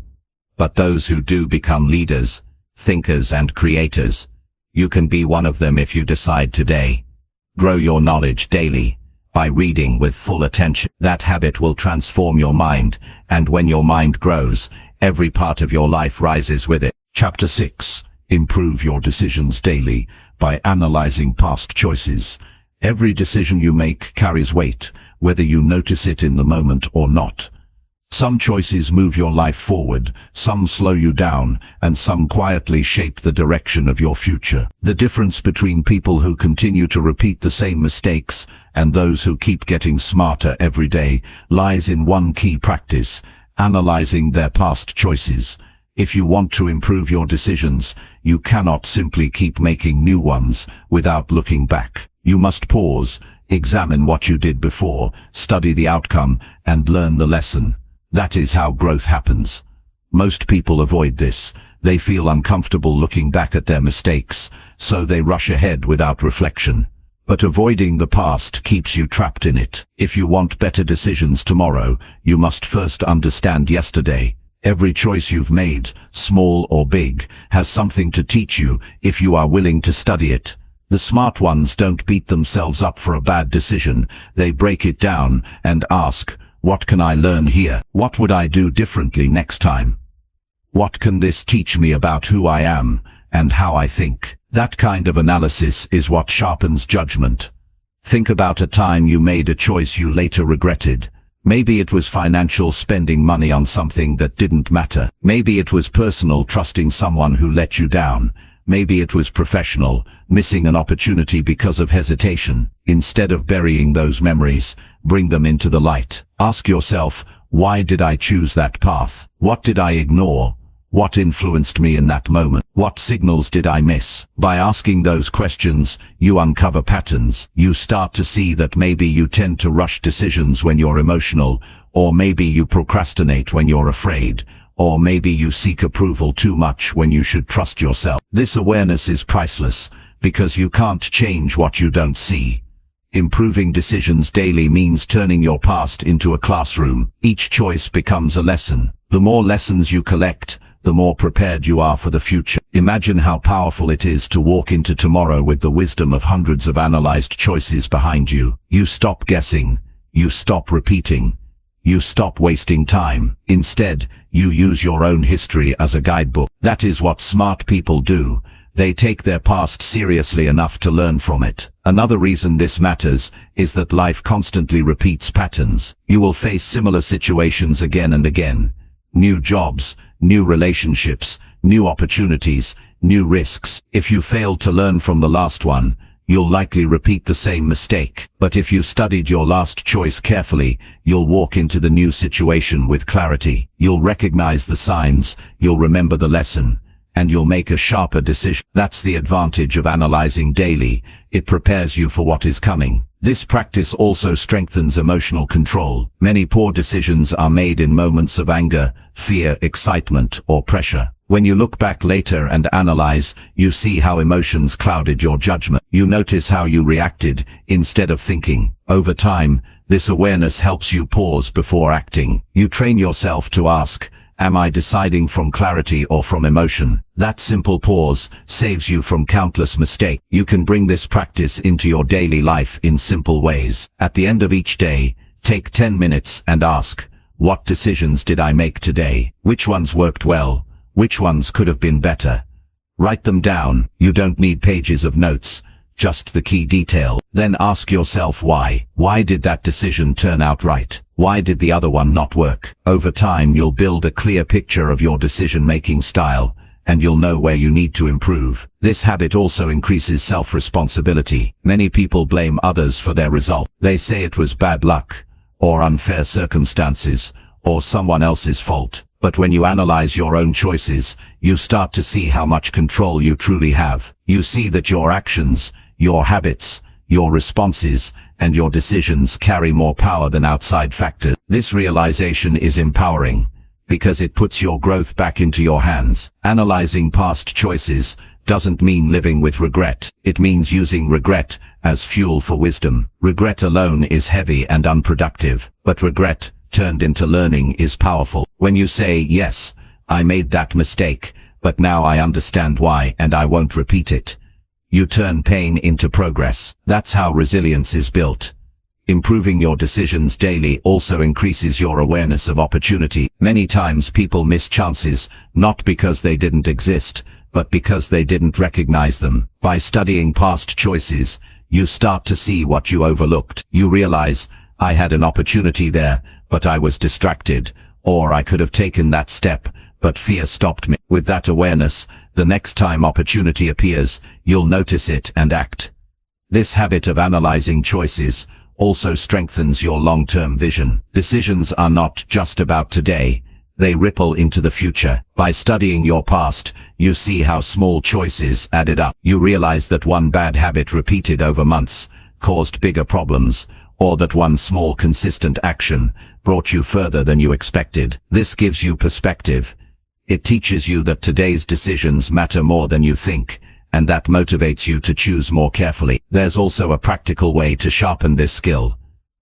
But those who do become leaders, thinkers and creators. You can be one of them if you decide today. Grow your knowledge daily by reading with full attention. That habit will transform your mind, and when your mind grows, every part of your life rises with it. Chapter 6. Improve your decisions daily by analyzing past choices. Every decision you make carries weight, whether you notice it in the moment or not. Some choices move your life forward, some slow you down, and some quietly shape the direction of your future. The difference between people who continue to repeat the same mistakes and those who keep getting smarter every day lies in one key practice: analyzing their past choices. If you want to improve your decisions, you cannot simply keep making new ones without looking back. You must pause, examine what you did before, study the outcome, and learn the lesson. That is how growth happens. Most people avoid this. They feel uncomfortable looking back at their mistakes, so they rush ahead without reflection. But avoiding the past keeps you trapped in it. If you want better decisions tomorrow, you must first understand yesterday. Every choice you've made, small or big, has something to teach you if you are willing to study it. The smart ones don't beat themselves up for a bad decision. They break it down and ask, what can I learn here? What would I do differently next time? What can this teach me about who I am and how I think? That kind of analysis is what sharpens judgment. Think about a time you made a choice you later regretted. Maybe it was financial, spending money on something that didn't matter. Maybe it was personal, trusting someone who let you down. Maybe it was professional, missing an opportunity because of hesitation. Instead of burying those memories, bring them into the light. Ask yourself, why did I choose that path? What did I ignore? What influenced me in that moment? What signals did I miss? By asking those questions, you uncover patterns. You start to see that maybe you tend to rush decisions when you're emotional, or maybe you procrastinate when you're afraid, or maybe you seek approval too much when you should trust yourself. This awareness is priceless, because you can't change what you don't see. Improving decisions daily means turning your past into a classroom. Each choice becomes a lesson. The more lessons you collect, the more prepared you are for the future. Imagine how powerful it is to walk into tomorrow with the wisdom of hundreds of analyzed choices behind you. You stop guessing. You stop repeating. You stop wasting time. Instead, you use your own history as a guidebook. That is what smart people do. They take their past seriously enough to learn from it. Another reason this matters is that life constantly repeats patterns. You will face similar situations again and again. New jobs, new relationships, new opportunities, new risks. If you failed to learn from the last one, you'll likely repeat the same mistake. But if you studied your last choice carefully, you'll walk into the new situation with clarity. You'll recognize the signs, you'll remember the lesson, and you'll make a sharper decision. That's the advantage of analyzing daily. It prepares you for what is coming. This practice also strengthens emotional control. Many poor decisions are made in moments of anger, fear, excitement, or pressure. When you look back later and analyze, you see how emotions clouded your judgment. You notice how you reacted instead of thinking. Over time, this awareness helps you pause before acting. You train yourself to ask, am I deciding from clarity or from emotion? That simple pause saves you from countless mistakes. You can bring this practice into your daily life in simple ways. At the end of each day, take 10 minutes and ask, what decisions did I make today? Which ones worked well? Which ones could have been better? Write them down. You don't need pages of notes, just the key detail. Then ask yourself why. Why did that decision turn out right? Why did the other one not work? Over time, you'll build a clear picture of your decision-making style, and you'll know where you need to improve. This habit also increases self-responsibility. Many people blame others for their result. They say it was bad luck, or unfair circumstances, or someone else's fault. But when you analyze your own choices, you start to see how much control you truly have. You see that your actions, your habits, your responses, and your decisions carry more power than outside factors. This realization is empowering, because it puts your growth back into your hands. Analyzing past choices doesn't mean living with regret. It means using regret as fuel for wisdom. Regret alone is heavy and unproductive, but regret turned into learning is powerful. When you say, yes, I made that mistake, but now I understand why and I won't repeat it, you turn pain into progress. That's how resilience is built. Improving your decisions daily also increases your awareness of opportunity. Many times people miss chances, not because they didn't exist, but because they didn't recognize them. By studying past choices, you start to see what you overlooked. You realize, I had an opportunity there, but I was distracted, or I could have taken that step, but fear stopped me. With that awareness, the next time opportunity appears, you'll notice it and act. This habit of analyzing choices also strengthens your long-term vision. Decisions are not just about today, they ripple into the future. By studying your past, you see how small choices added up. You realize that one bad habit repeated over months caused bigger problems, or that one small consistent action brought you further than you expected. This gives you perspective. It teaches you that today's decisions matter more than you think, and that motivates you to choose more carefully. There's also a practical way to sharpen this skill.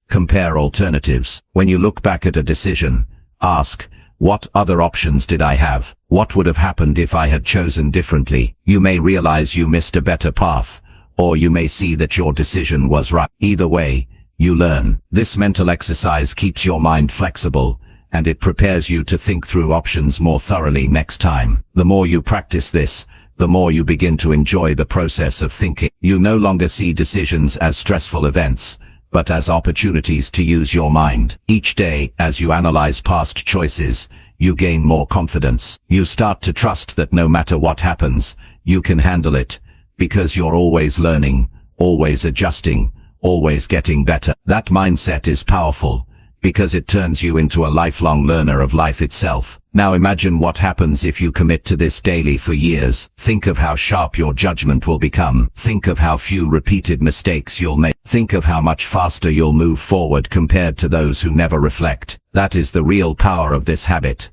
Compare alternatives. When you look back at a decision, ask, what other options did I have? What would have happened if I had chosen differently? You may realize you missed a better path, or you may see that your decision was right. Either way, you learn. This mental exercise keeps your mind flexible, and it prepares you to think through options more thoroughly next time. The more you practice this, the more you begin to enjoy the process of thinking. You no longer see decisions as stressful events, but as opportunities to use your mind. Each day, as you analyze past choices, you gain more confidence. You start to trust that no matter what happens, you can handle it, because you're always learning, always adjusting, always getting better. That mindset is powerful, because it turns you into a lifelong learner of life itself. Now imagine what happens if you commit to this daily for years. Think of how sharp your judgment will become. Think of how few repeated mistakes you'll make. Think of how much faster you'll move forward compared to those who never reflect. That is the real power of this habit.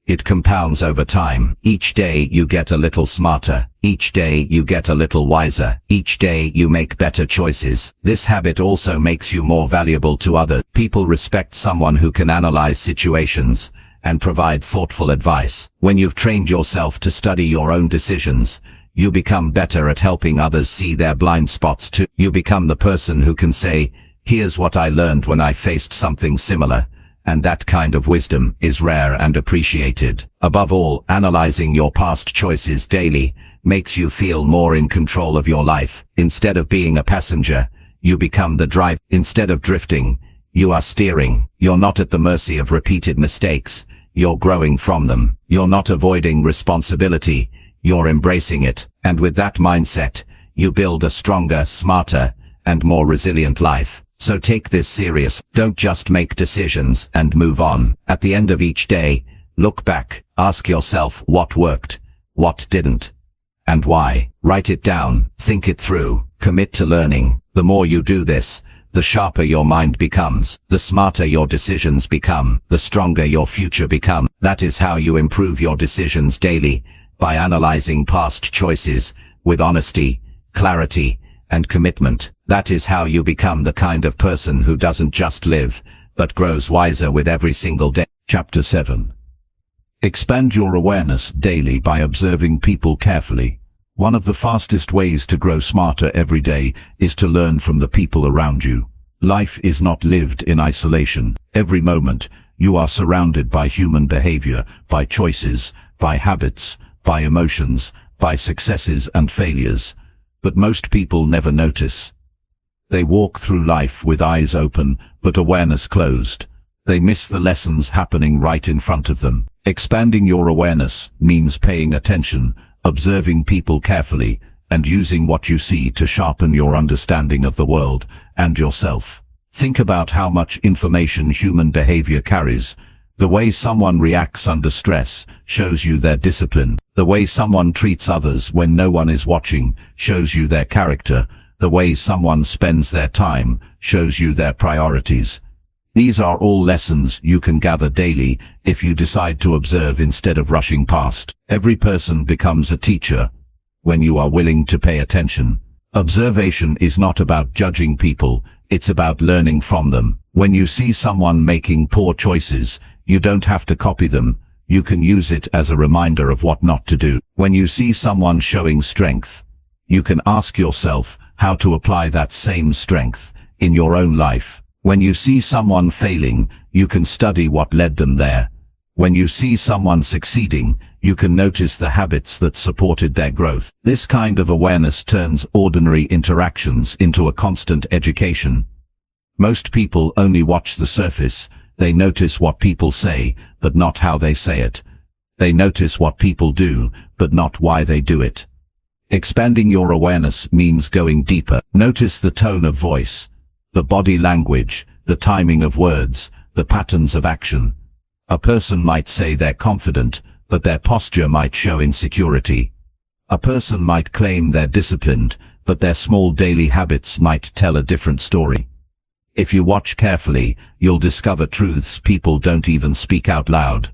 It compounds over time. Each day you get a little smarter. Each day you get a little wiser. Each day you make better choices. This habit also makes you more valuable to others. People respect someone who can analyze situations and provide thoughtful advice. When you've trained yourself to study your own decisions, you become better at helping others see their blind spots too. You become the person who can say, "Here's what I learned when I faced something similar." And that kind of wisdom is rare and appreciated. Above all, analyzing your past choices daily makes you feel more in control of your life. Instead of being a passenger, you become the driver. Instead of drifting, you are steering. You're not at the mercy of repeated mistakes. You're growing from them. You're not avoiding responsibility. You're embracing it. And with that mindset, you build a stronger, smarter, and more resilient life. So take this serious. Don't just make decisions and move on. At the end of each day, look back, ask yourself what worked, what didn't, and why. Write it down, think it through, commit to learning. The more you do this, the sharper your mind becomes, the smarter your decisions become, the stronger your future becomes. That is how you improve your decisions daily, by analyzing past choices with honesty, clarity, and commitment. That is how you become the kind of person who doesn't just live, but grows wiser with every single day. Chapter 7. Expand your awareness daily by observing people carefully. One of the fastest ways to grow smarter every day is to learn from the people around you. Life is not lived in isolation. Every moment, you are surrounded by human behavior, by choices, by habits, by emotions, by successes and failures. But most people never notice. They walk through life with eyes open, but awareness closed. They miss the lessons happening right in front of them. Expanding your awareness means paying attention, observing people carefully, and using what you see to sharpen your understanding of the world and yourself. Think about how much information human behavior carries. The way someone reacts under stress shows you their discipline. The way someone treats others when no one is watching shows you their character. The way someone spends their time shows you their priorities. These are all lessons you can gather daily if you decide to observe instead of rushing past. Every person becomes a teacher when you are willing to pay attention. Observation is not about judging people, it's about learning from them. When you see someone making poor choices, you don't have to copy them. You can use it as a reminder of what not to do. When you see someone showing strength, you can ask yourself how to apply that same strength in your own life. When you see someone failing, you can study what led them there. When you see someone succeeding, you can notice the habits that supported their growth. This kind of awareness turns ordinary interactions into a constant education. Most people only watch the surface. They notice what people say, but not how they say it. They notice what people do, but not why they do it. Expanding your awareness means going deeper. Notice the tone of voice, the body language, the timing of words, the patterns of action. A person might say they're confident, but their posture might show insecurity. A person might claim they're disciplined, but their small daily habits might tell a different story. If you watch carefully, you'll discover truths people don't even speak out loud.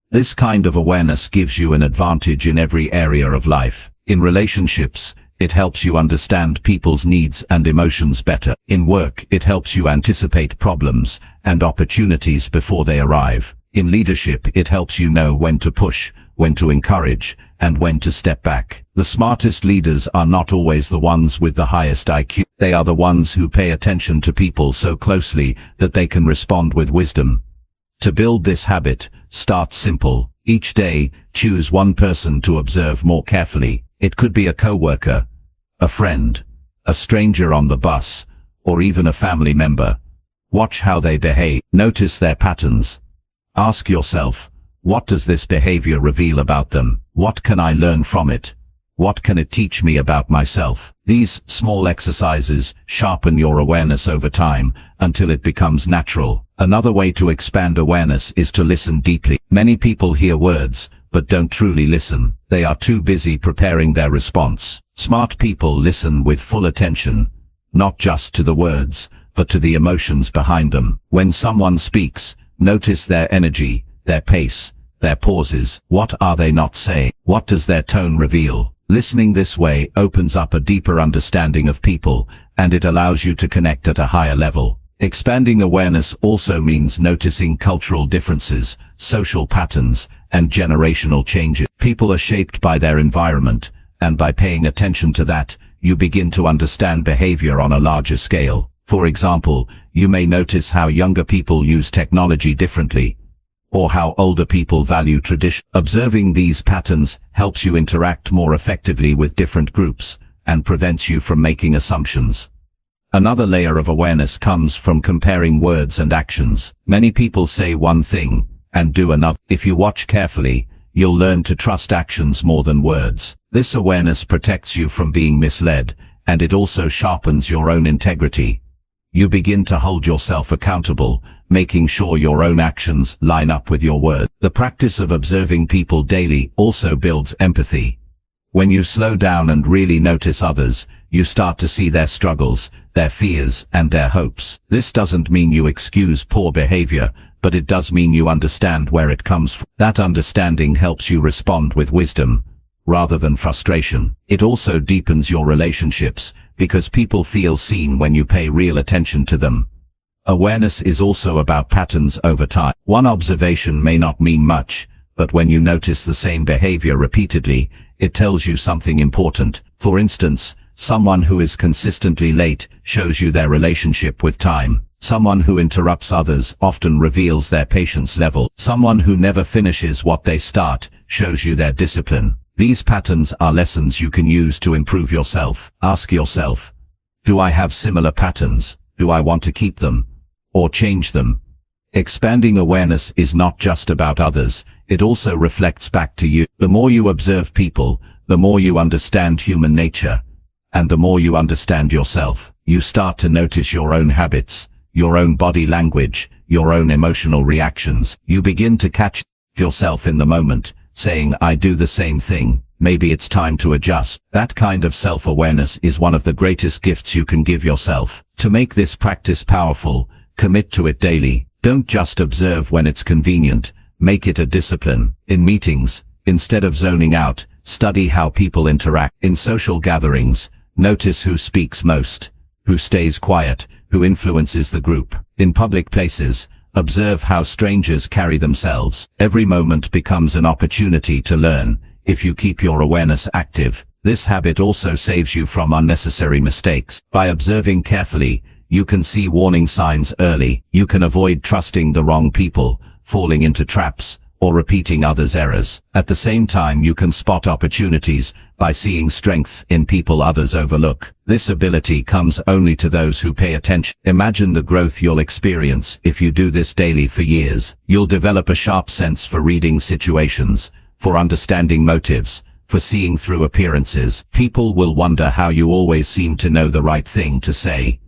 This kind of awareness gives you an advantage in every area of life. In relationships, it helps you understand people's needs and emotions better. In work, it helps you anticipate problems and opportunities before they arrive. In leadership, it helps you know when to push, when to encourage, and when to step back. The smartest leaders are not always the ones with the highest IQ. They are the ones who pay attention to people so closely that they can respond with wisdom. To build this habit, start simple. Each day, choose one person to observe more carefully. It could be a coworker, a friend, a stranger on the bus, or even a family member. Watch how they behave. Notice their patterns. Ask yourself, what does this behavior reveal about them? What can I learn from it? What can it teach me about myself? These small exercises sharpen your awareness over time until it becomes natural. Another way to expand awareness is to listen deeply. Many people hear words, but don't truly listen. They are too busy preparing their response. Smart people listen with full attention, not just to the words, but to the emotions behind them. When someone speaks, notice their energy, their pace, their pauses. What are they not saying? What does their tone reveal? Listening this way opens up a deeper understanding of people, and it allows you to connect at a higher level. Expanding awareness also means noticing cultural differences, social patterns, and generational changes. People are shaped by their environment, and by paying attention to that, you begin to understand behavior on a larger scale. For example, you may notice how younger people use technology differently, or how older people value tradition. Observing these patterns helps you interact more effectively with different groups, and prevents you from making assumptions. Another layer of awareness comes from comparing words and actions. Many people say one thing, and do another. If you watch carefully, you'll learn to trust actions more than words. This awareness protects you from being misled, and it also sharpens your own integrity. You begin to hold yourself accountable, making sure your own actions line up with your words. The practice of observing people daily also builds empathy. When you slow down and really notice others, you start to see their struggles, their fears, and their hopes. This doesn't mean you excuse poor behavior, but it does mean you understand where it comes from. That understanding helps you respond with wisdom, rather than frustration. It also deepens your relationships, because people feel seen when you pay real attention to them. Awareness is also about patterns over time. One observation may not mean much, but when you notice the same behavior repeatedly, it tells you something important. For instance, someone who is consistently late shows you their relationship with time. Someone who interrupts others often reveals their patience level. Someone who never finishes what they start shows you their discipline. These patterns are lessons you can use to improve yourself. Ask yourself, do I have similar patterns? Do I want to keep them, or change them? Expanding awareness is not just about others, it also reflects back to you. The more you observe people, the more you understand human nature, and the more you understand yourself. You start to notice your own habits, your own body language, your own emotional reactions. You begin to catch yourself in the moment, saying, I do the same thing, maybe it's time to adjust. That kind of self-awareness is one of the greatest gifts you can give yourself. To make this practice powerful, commit to it daily. Don't just observe when it's convenient, make it a discipline. In meetings, instead of zoning out, study how people interact. In social gatherings, notice who speaks most, who stays quiet, who influences the group. In public places, observe how strangers carry themselves. Every moment becomes an opportunity to learn, if you keep your awareness active. This habit also saves you from unnecessary mistakes. By observing carefully, you can see warning signs early. You can avoid trusting the wrong people, falling into traps, or repeating others' errors. At the same time, you can spot opportunities by seeing strengths in people others overlook. This ability comes only to those who pay attention. Imagine the growth you'll experience if you do this daily for years. You'll develop a sharp sense for reading situations, for understanding motives, for seeing through appearances. People will wonder how you always seem to know the right thing to say,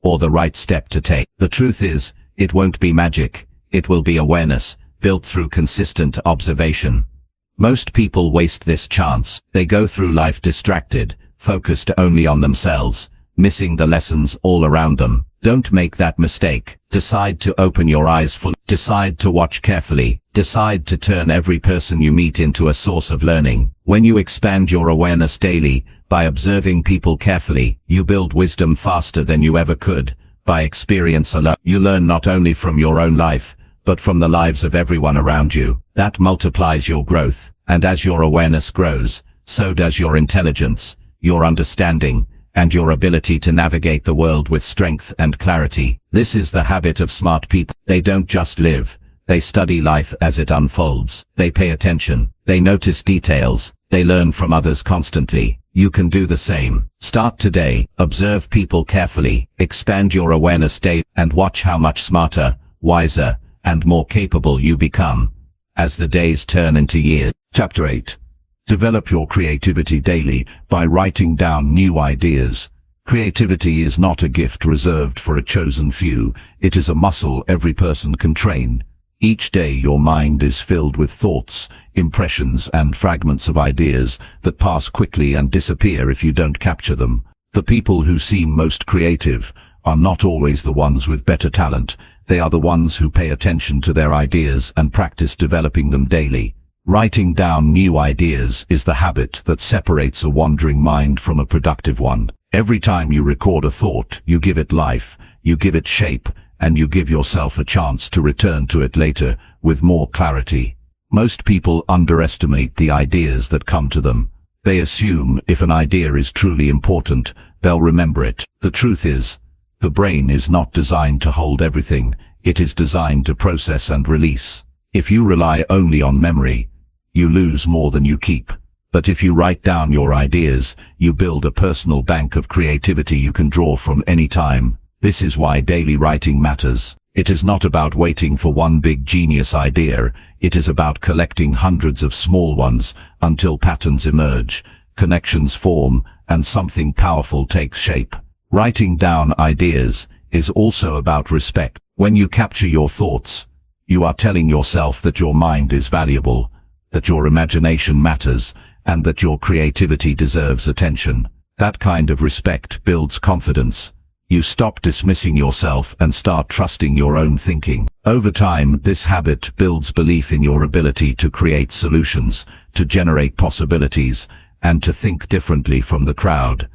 or the right step to take. The truth is, it won't be magic. It will be awareness, built through consistent observation. Most people waste this chance. They go through life distracted, focused only on themselves, missing the lessons all around them. Don't make that mistake. Decide to open your eyes fully. Decide to watch carefully. Decide to turn every person you meet into a source of learning. When you expand your awareness daily, by observing people carefully, you build wisdom faster than you ever could. By experience alone, you learn not only from your own life, but from the lives of everyone around you. That multiplies your growth, and as your awareness grows, so does your intelligence, your understanding, and your ability to navigate the world with strength and clarity. This is the habit of smart people. They don't just live, they study life as it unfolds. They pay attention, they notice details, they learn from others constantly. You can do the same. Start today, observe people carefully, expand your awareness daily, and watch how much smarter, wiser, and more capable you become as the days turn into years. Chapter 8. Develop your creativity daily by writing down new ideas. Creativity is not a gift reserved for a chosen few. It is a muscle every person can train. Each day your mind is filled with thoughts, impressions, and fragments of ideas that pass quickly and disappear if you don't capture them. The people who seem most creative are not always the ones with better talent. They are the ones who pay attention to their ideas and practice developing them daily. Writing down new ideas is the habit that separates a wandering mind from a productive one. Every time you record a thought, you give it life, you give it shape, and you give yourself a chance to return to it later with more clarity. Most people underestimate the ideas that come to them. They assume if an idea is truly important, they'll remember it. The truth is, the brain is not designed to hold everything. It is designed to process and release. If you rely only on memory, you lose more than you keep. But if you write down your ideas, you build a personal bank of creativity you can draw from any time. This is why daily writing matters. It is not about waiting for one big genius idea. It is about collecting hundreds of small ones until patterns emerge, connections form, and something powerful takes shape. Writing down ideas is also about respect. When you capture your thoughts, you are telling yourself that your mind is valuable, that your imagination matters, and that your creativity deserves attention. That kind of respect builds confidence. You stop dismissing yourself and start trusting your own thinking. Over time, this habit builds belief in your ability to create solutions, to generate possibilities, and to think differently from the crowd.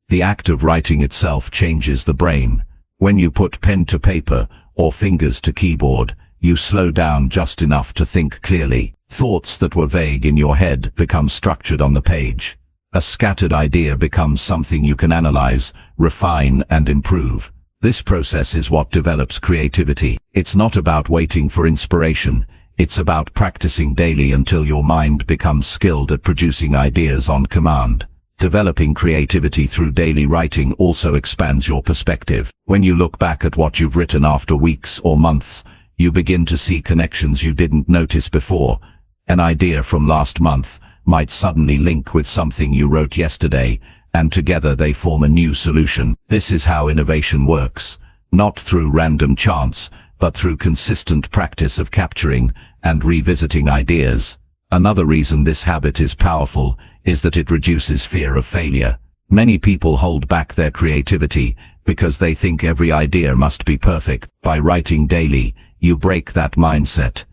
The act of writing itself changes the brain. When you put pen to paper or fingers to keyboard, you slow down just enough to think clearly. Thoughts that were vague in your head become structured on the page. A scattered idea becomes something you can analyze, refine, and improve. This process is what develops creativity. It's not about waiting for inspiration. It's about practicing daily until your mind becomes skilled at producing ideas on command. Developing creativity through daily writing also expands your perspective. When you look back at what you've written after weeks or months, you begin to see connections you didn't notice before. An idea from last month might suddenly link with something you wrote yesterday, and together they form a new solution. This is how innovation works, not through random chance, but through consistent practice of capturing and revisiting ideas. Another reason this habit is powerful is that it reduces fear of failure. Many people hold back their creativity because they think every idea must be perfect. By writing daily, you break that mindset.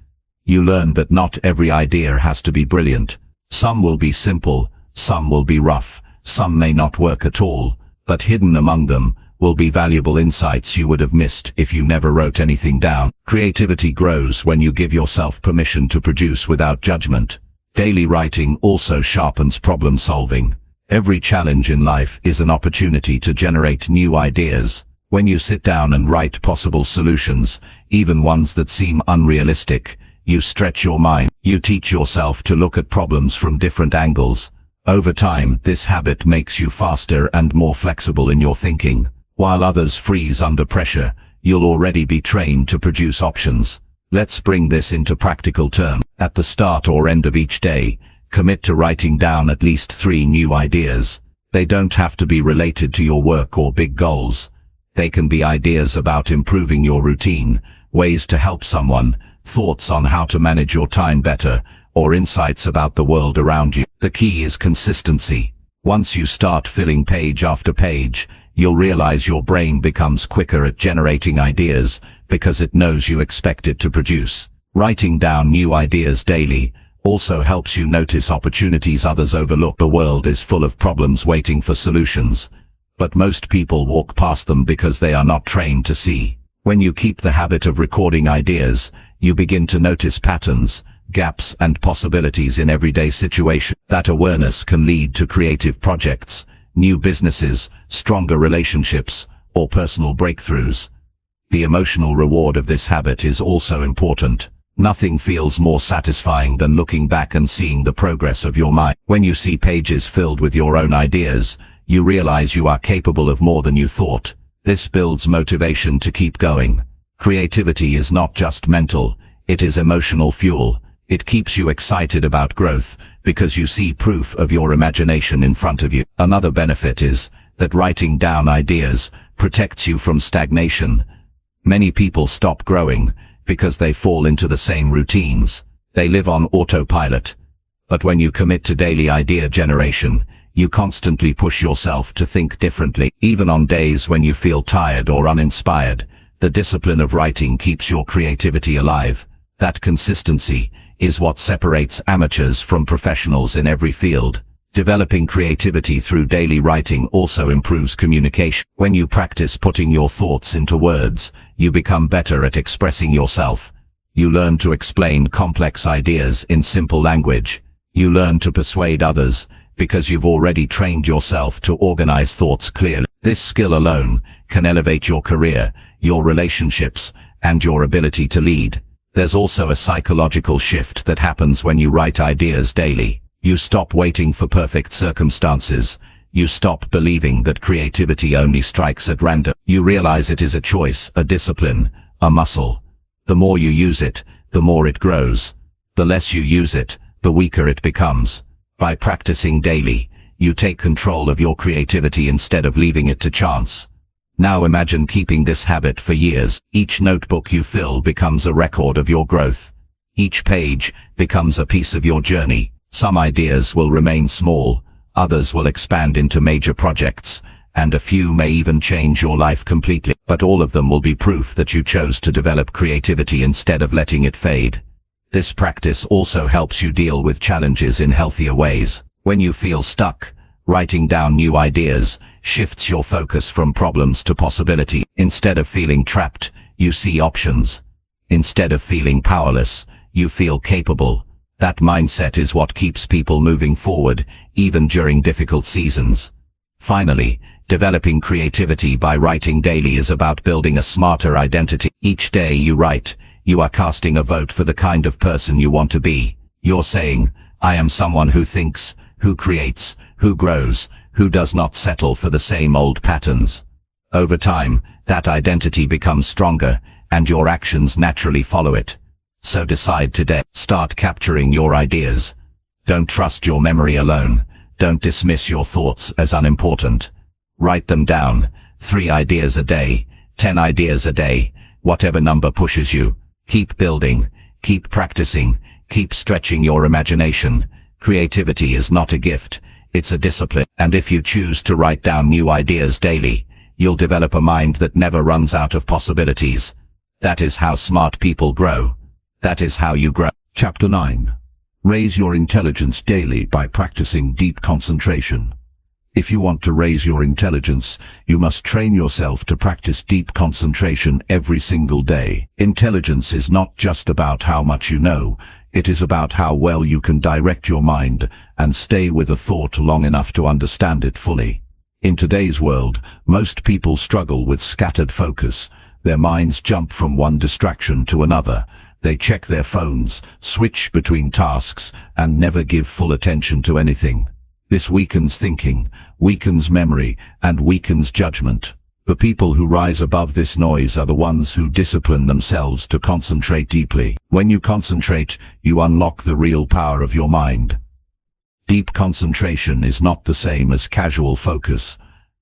You learn that not every idea has to be brilliant. Some will be simple, some will be rough, some may not work at all, but hidden among them will be valuable insights you would have missed if you never wrote anything down. Creativity grows when you give yourself permission to produce without judgment. Daily writing also sharpens problem solving. Every challenge in life is an opportunity to generate new ideas. When you sit down and write possible solutions, even ones that seem unrealistic, you stretch your mind. You teach yourself to look at problems from different angles. Over time, this habit makes you faster and more flexible in your thinking. While others freeze under pressure, you'll already be trained to produce options. Let's bring this into practical terms. At the start or end of each day, commit to writing down at least 3 new ideas. They don't have to be related to your work or big goals. They can be ideas about improving your routine, ways to help someone, thoughts on how to manage your time better, or insights about the world around you. The key is consistency. Once you start filling page after page, you'll realize your brain becomes quicker at generating ideas because it knows you expect it to produce. Writing down new ideas daily also helps you notice opportunities others overlook. The world is full of problems waiting for solutions, but most people walk past them because they are not trained to see. When you keep the habit of recording ideas, you begin to notice patterns, gaps, and possibilities in everyday situations. That awareness can lead to creative projects, new businesses, stronger relationships, or personal breakthroughs. The emotional reward of this habit is also important. Nothing feels more satisfying than looking back and seeing the progress of your mind. When you see pages filled with your own ideas, you realize you are capable of more than you thought. This builds motivation to keep going. Creativity is not just mental, it is emotional fuel. It keeps you excited about growth, because you see proof of your imagination in front of you. Another benefit is that writing down ideas protects you from stagnation. Many people stop growing because they fall into the same routines. They live on autopilot. But when you commit to daily idea generation, you constantly push yourself to think differently. Even on days when you feel tired or uninspired, the discipline of writing keeps your creativity alive. That consistency is what separates amateurs from professionals in every field. Developing creativity through daily writing also improves communication. When you practice putting your thoughts into words, you become better at expressing yourself. You learn to explain complex ideas in simple language. You learn to persuade others, because you've already trained yourself to organize thoughts clearly. This skill alone can elevate your career, your relationships, and your ability to lead. There's also a psychological shift that happens when you write ideas daily. You stop waiting for perfect circumstances. You stop believing that creativity only strikes at random. You realize it is a choice, a discipline, a muscle. The more you use it, the more it grows. The less you use it, the weaker it becomes. By practicing daily, you take control of your creativity instead of leaving it to chance. Now imagine keeping this habit for years. Each notebook you fill becomes a record of your growth. Each page becomes a piece of your journey. Some ideas will remain small, others will expand into major projects, and a few may even change your life completely. But all of them will be proof that you chose to develop creativity instead of letting it fade. This practice also helps you deal with challenges in healthier ways. When you feel stuck, writing down new ideas shifts your focus from problems to possibility. Instead of feeling trapped, you see options. Instead of feeling powerless, you feel capable. That mindset is what keeps people moving forward, even during difficult seasons. Finally, developing creativity by writing daily is about building a smarter identity. Each day you write, you are casting a vote for the kind of person you want to be. You're saying, I am someone who thinks, who creates, who grows, who does not settle for the same old patterns. Over time, that identity becomes stronger, and your actions naturally follow it. So decide today. Start capturing your ideas. Don't trust your memory alone. Don't dismiss your thoughts as unimportant. Write them down. 3 ideas a day, 10 ideas a day, whatever number pushes you. Keep building, keep practicing, keep stretching your imagination. Creativity is not a gift, it's a discipline. And if you choose to write down new ideas daily, you'll develop a mind that never runs out of possibilities. That is how smart people grow. That is how you grow. Chapter 9. Raise your intelligence daily by practicing deep concentration. If you want to raise your intelligence, you must train yourself to practice deep concentration every single day. Intelligence is not just about how much you know, it is about how well you can direct your mind and stay with a thought long enough to understand it fully. In today's world, most people struggle with scattered focus. Their minds jump from one distraction to another. They check their phones, switch between tasks, and never give full attention to anything. This weakens thinking, weakens memory, and weakens judgment. The people who rise above this noise are the ones who discipline themselves to concentrate deeply. When you concentrate, you unlock the real power of your mind. Deep concentration is not the same as casual focus.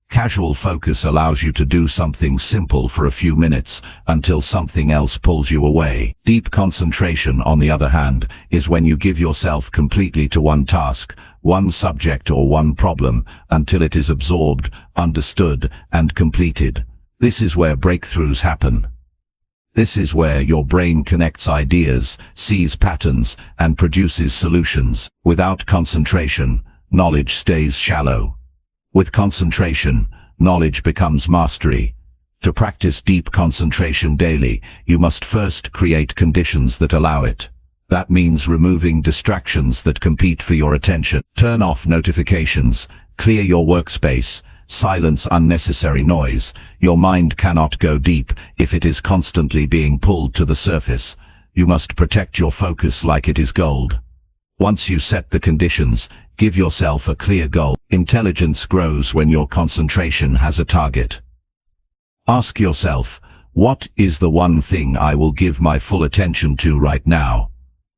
Casual focus allows you to do something simple for a few minutes until something else pulls you away. Deep concentration, on the other hand, is when you give yourself completely to one task, one subject or one problem, until it is absorbed, understood, and completed. This is where breakthroughs happen. This is where your brain connects ideas, sees patterns, and produces solutions. Without concentration, knowledge stays shallow. With concentration, knowledge becomes mastery. To practice deep concentration daily, you must first create conditions that allow it. That means removing distractions that compete for your attention. Turn off notifications, clear your workspace, silence unnecessary noise. Your mind cannot go deep if it is constantly being pulled to the surface. You must protect your focus like it is gold. Once you set the conditions, give yourself a clear goal. Intelligence grows when your concentration has a target. Ask yourself, what is the one thing I will give my full attention to right now?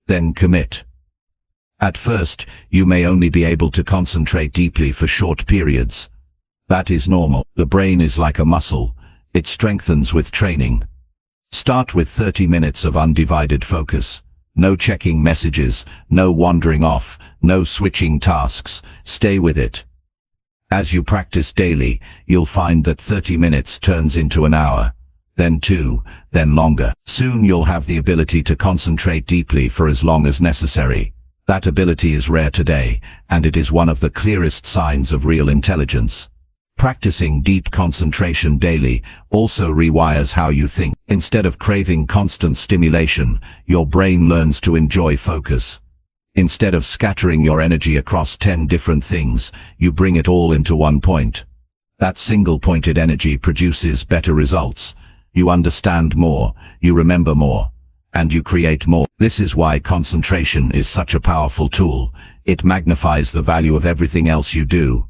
Then commit. At first, you may only be able to concentrate deeply for short periods. That is normal. The brain is like a muscle. It strengthens with training. Start with 30 minutes of undivided focus. No checking messages, no wandering off, no switching tasks. Stay with it. As you practice daily, you'll find that 30 minutes turns into an hour, then 2, then longer. Soon you'll have the ability to concentrate deeply for as long as necessary. That ability is rare today, and it is one of the clearest signs of real intelligence. Practicing deep concentration daily also rewires how you think. Instead of craving constant stimulation, your brain learns to enjoy focus. Instead of scattering your energy across 10 different things, you bring it all into one point. That single-pointed energy produces better results. You understand more, you remember more, and you create more. This is why concentration is such a powerful tool. It magnifies the value of everything else you do.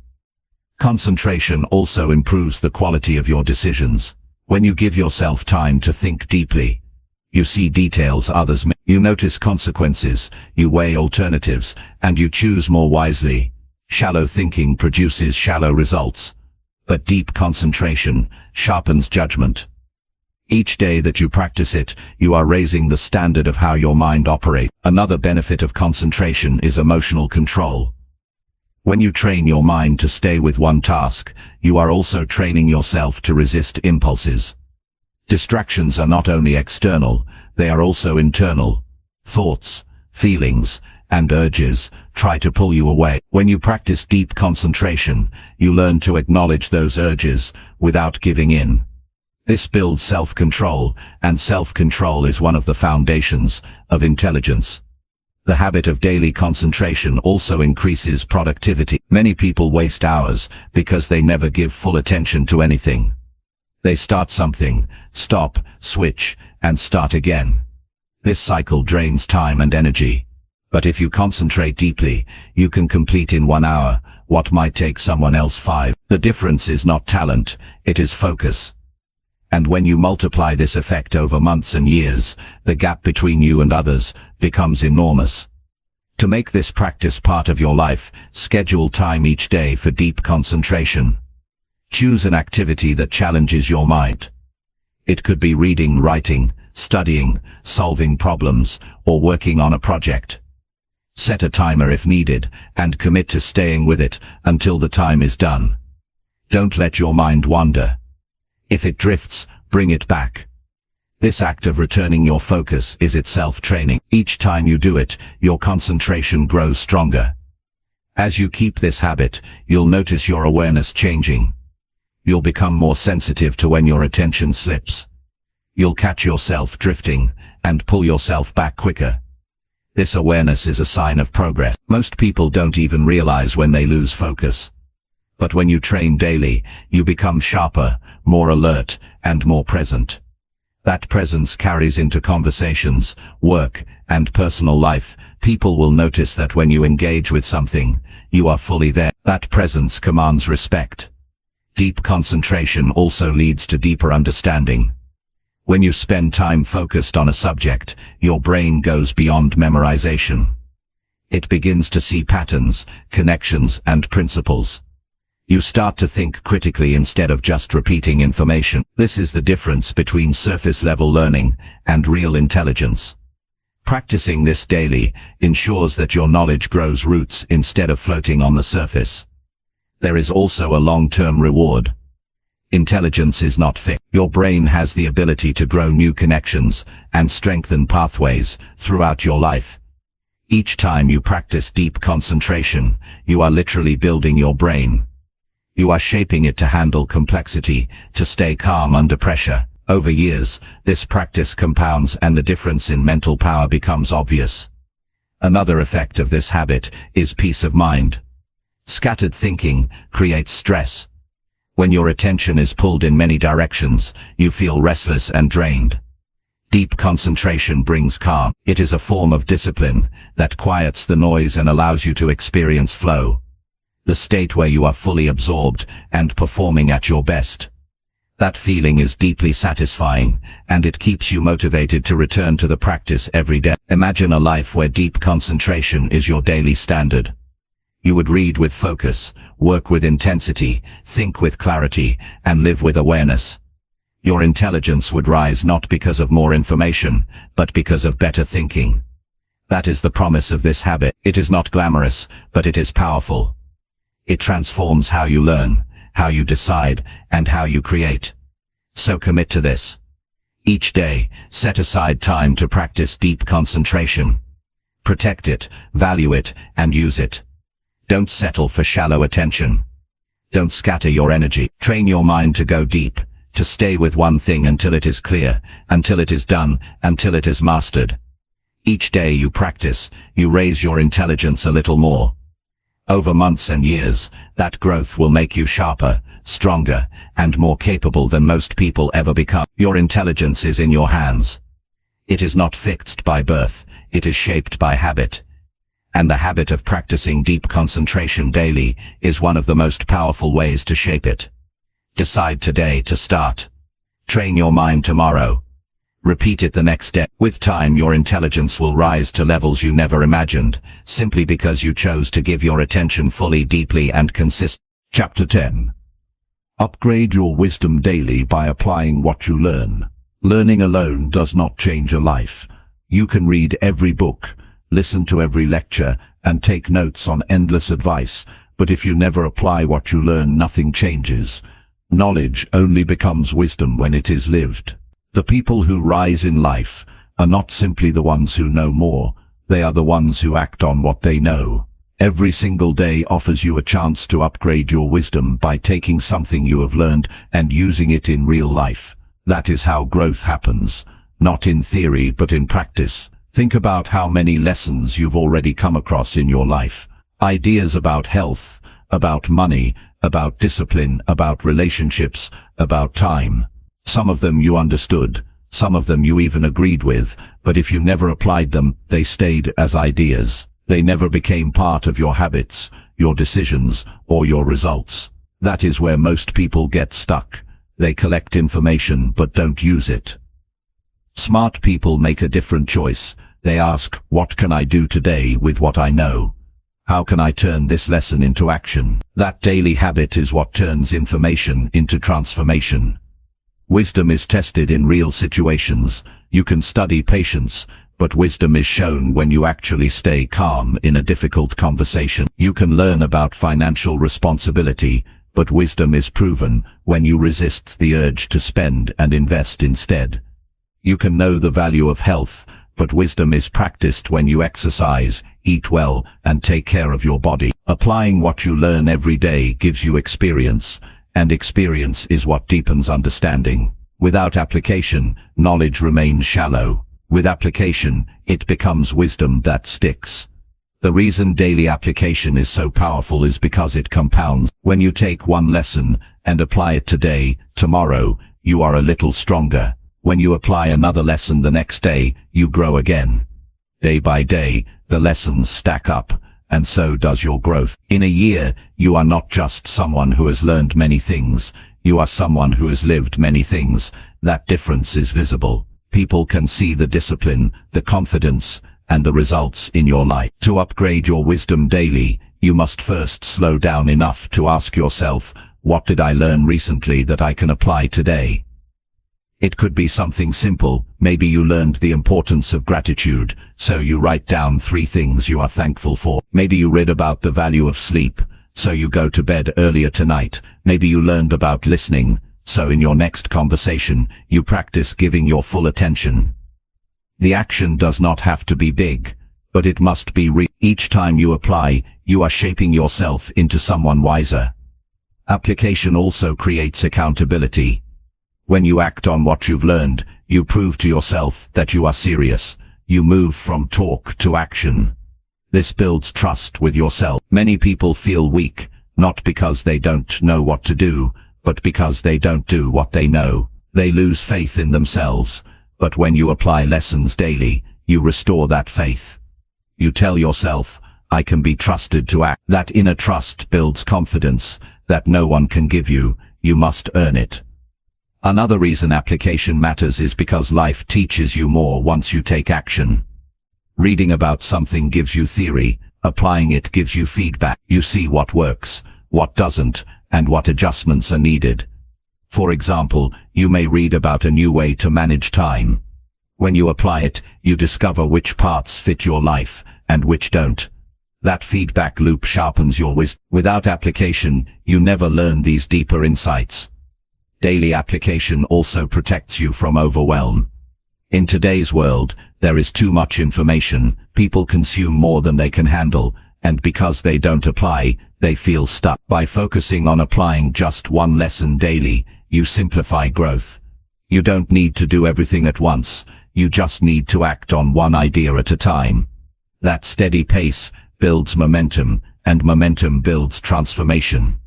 Concentration also improves the quality of your decisions. When you give yourself time to think deeply, you see details others miss. You notice consequences, you weigh alternatives, and you choose more wisely. Shallow thinking produces shallow results, but deep concentration sharpens judgment. Each day that you practice it, you are raising the standard of how your mind operates. Another benefit of concentration is emotional control. When you train your mind to stay with one task, you are also training yourself to resist impulses. Distractions are not only external, they are also internal. Thoughts, feelings, and urges try to pull you away. When you practice deep concentration, you learn to acknowledge those urges without giving in. This builds self-control, and self-control is one of the foundations of intelligence. The habit of daily concentration also increases productivity. Many people waste hours because they never give full attention to anything. They start something, stop, switch, and start again. This cycle drains time and energy. But if you concentrate deeply, you can complete in 1 hour what might take someone else 5. The difference is not talent, it is focus. And when you multiply this effect over months and years, the gap between you and others becomes enormous. To make this practice part of your life, schedule time each day for deep concentration. Choose an activity that challenges your mind. It could be reading, writing, studying, solving problems, or working on a project. Set a timer if needed, and commit to staying with it until the time is done. Don't let your mind wander. If it drifts, bring it back. This act of returning your focus is itself training. Each time you do it, your concentration grows stronger. As you keep this habit, you'll notice your awareness changing. You'll become more sensitive to when your attention slips. You'll catch yourself drifting, and pull yourself back quicker. This awareness is a sign of progress. Most people don't even realize when they lose focus. But when you train daily, you become sharper, more alert, and more present. That presence carries into conversations, work, and personal life. People will notice that when you engage with something, you are fully there. That presence commands respect. Deep concentration also leads to deeper understanding. When you spend time focused on a subject, your brain goes beyond memorization. It begins to see patterns, connections, and principles. You start to think critically instead of just repeating information. This is the difference between surface-level learning and real intelligence. Practicing this daily ensures that your knowledge grows roots instead of floating on the surface. There is also a long-term reward. Intelligence is not fixed. Your brain has the ability to grow new connections and strengthen pathways throughout your life. Each time you practice deep concentration, you are literally building your brain. You are shaping it to handle complexity, to stay calm under pressure. Over years, this practice compounds and the difference in mental power becomes obvious. Another effect of this habit is peace of mind. Scattered thinking creates stress. When your attention is pulled in many directions, you feel restless and drained. Deep concentration brings calm. It is a form of discipline that quiets the noise and allows you to experience flow, the state where you are fully absorbed and performing at your best. That feeling is deeply satisfying, and it keeps you motivated to return to the practice every day. Imagine a life where deep concentration is your daily standard. You would read with focus, work with intensity, think with clarity, and live with awareness. Your intelligence would rise not because of more information, but because of better thinking. That is the promise of this habit. It is not glamorous, but it is powerful. It transforms how you learn, how you decide, and how you create. So commit to this. Each day, set aside time to practice deep concentration. Protect it, value it, and use it. Don't settle for shallow attention. Don't scatter your energy. Train your mind to go deep, to stay with one thing until it is clear, until it is done, until it is mastered. Each day you practice, you raise your intelligence a little more. Over months and years, that growth will make you sharper, stronger, and more capable than most people ever become. Your intelligence is in your hands. It is not fixed by birth, it is shaped by habit. And the habit of practicing deep concentration daily is one of the most powerful ways to shape it. Decide today to start. Train your mind tomorrow. Repeat it the next day. With time, your intelligence will rise to levels you never imagined, simply because you chose to give your attention fully, deeply, and consistently. Chapter 10. Upgrade your wisdom daily by applying what you learn. Learning alone does not change a life. You can read every book, listen to every lecture, and take notes on endless advice, but if you never apply what you learn, nothing changes. Knowledge only becomes wisdom when it is lived. The people who rise in life are not simply the ones who know more, they are the ones who act on what they know. Every single day offers you a chance to upgrade your wisdom by taking something you have learned and using it in real life. That is how growth happens, not in theory but in practice. Think about how many lessons you've already come across in your life. Ideas about health, about money, about discipline, about relationships, about time. Some of them you understood, some of them you even agreed with, but if you never applied them, they stayed as ideas. They never became part of your habits, your decisions, or your results. That is where most people get stuck. They collect information but don't use it. Smart people make a different choice. They ask, what can I do today with what I know? How can I turn this lesson into action? That daily habit is what turns information into transformation. Wisdom is tested in real situations. You can study patience, but wisdom is shown when you actually stay calm in a difficult conversation. You can learn about financial responsibility, but wisdom is proven when you resist the urge to spend and invest instead. You can know the value of health, but wisdom is practiced when you exercise, eat well, and take care of your body. Applying what you learn every day gives you experience, and experience is what deepens understanding. Without application, knowledge remains shallow. With application, it becomes wisdom that sticks. The reason daily application is so powerful is because it compounds. When you take one lesson and apply it today, tomorrow, you are a little stronger. When you apply another lesson the next day, you grow again. Day by day, the lessons stack up, and so does your growth. In a year, you are not just someone who has learned many things, you are someone who has lived many things. That difference is visible. People can see the discipline, the confidence, and the results in your life. To upgrade your wisdom daily, you must first slow down enough to ask yourself, what did I learn recently that I can apply today? It could be something simple. Maybe you learned the importance of gratitude, so you write down 3 things you are thankful for. Maybe you read about the value of sleep, so you go to bed earlier tonight. Maybe you learned about listening, so in your next conversation, you practice giving your full attention. The action does not have to be big, but it must be real. Each time you apply, you are shaping yourself into someone wiser. Application also creates accountability. When you act on what you've learned, you prove to yourself that you are serious. You move from talk to action. This builds trust with yourself. Many people feel weak, not because they don't know what to do, but because they don't do what they know. They lose faith in themselves. But when you apply lessons daily, you restore that faith. You tell yourself, I can be trusted to act. That inner trust builds confidence that no one can give you. You must earn it. Another reason application matters is because life teaches you more once you take action. Reading about something gives you theory, applying it gives you feedback. You see what works, what doesn't, and what adjustments are needed. For example, you may read about a new way to manage time. When you apply it, you discover which parts fit your life, and which don't. That feedback loop sharpens your wisdom. Without application, you never learn these deeper insights. Daily application also protects you from overwhelm. In today's world, there is too much information, people consume more than they can handle, and because they don't apply, they feel stuck. By focusing on applying just one lesson daily, you simplify growth. You don't need to do everything at once, you just need to act on one idea at a time. That steady pace builds momentum, and momentum builds transformation.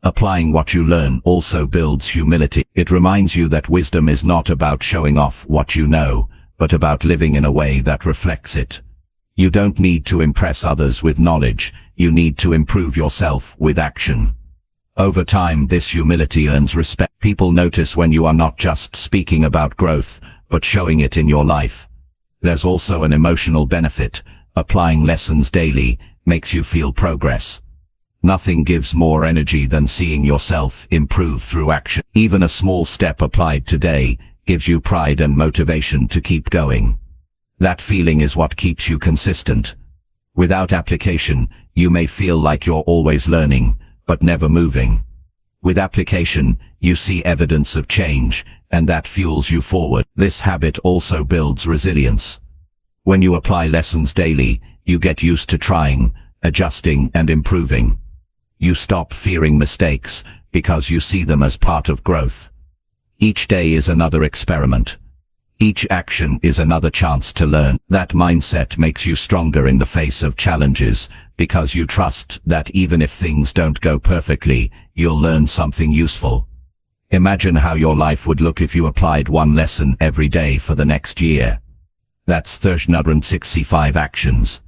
Applying what you learn also builds humility. It reminds you that wisdom is not about showing off what you know, but about living in a way that reflects it. You don't need to impress others with knowledge, you need to improve yourself with action. Over time, this humility earns respect. People notice when you are not just speaking about growth, but showing it in your life. There's also an emotional benefit. Applying lessons daily makes you feel progress. Nothing gives more energy than seeing yourself improve through action. Even a small step applied today gives you pride and motivation to keep going. That feeling is what keeps you consistent. Without application, you may feel like you're always learning, but never moving. With application, you see evidence of change, and that fuels you forward. This habit also builds resilience. When you apply lessons daily, you get used to trying, adjusting, and improving. You stop fearing mistakes because you see them as part of growth. Each day is another experiment. Each action is another chance to learn. That mindset makes you stronger in the face of challenges because you trust that even if things don't go perfectly, you'll learn something useful. Imagine how your life would look if you applied one lesson every day for the next year. That's 365 actions.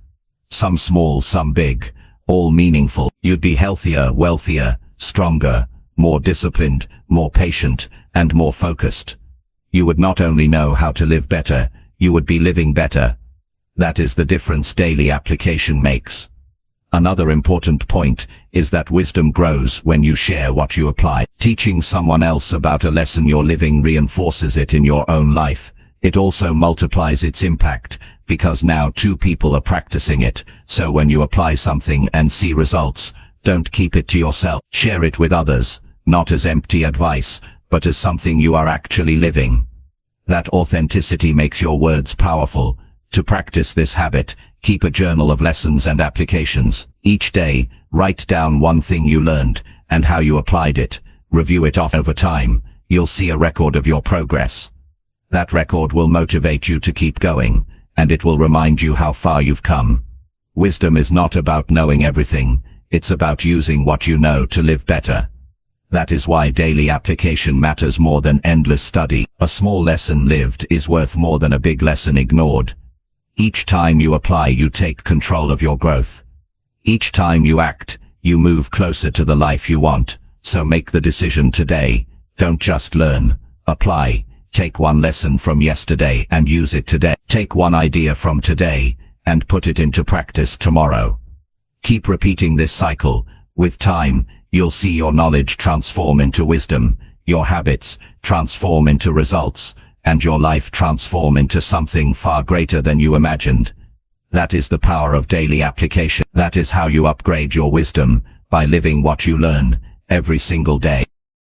Some small, some big, all meaningful. You'd be healthier, wealthier, stronger, more disciplined, more patient, and more focused. You would not only know how to live better, you would be living better. That is the difference daily application makes. Another important point is that wisdom grows when you share what you apply. Teaching someone else about a lesson you're living reinforces it in your own life. It also multiplies its impact, because now two people are practicing it, so when you apply something and see results, don't keep it to yourself. Share it with others, not as empty advice, but as something you are actually living. That authenticity makes your words powerful. To practice this habit, keep a journal of lessons and applications. Each day, write down one thing you learned, and how you applied it. Review it over time. You'll see a record of your progress. That record will motivate you to keep going, and it will remind you how far you've come. Wisdom is not about knowing everything, it's about using what you know to live better. That is why daily application matters more than endless study. A small lesson lived is worth more than a big lesson ignored. Each time you apply, you take control of your growth. Each time you act, you move closer to the life you want. So make the decision today. Don't just learn, apply. Take one lesson from yesterday and use it today. Take one idea from today and put it into practice tomorrow. Keep repeating this cycle. With time, you'll see your knowledge transform into wisdom, your habits transform into results, and your life transform into something far greater than you imagined. That is the power of daily application. That is how you upgrade your wisdom, by living what you learn every single day.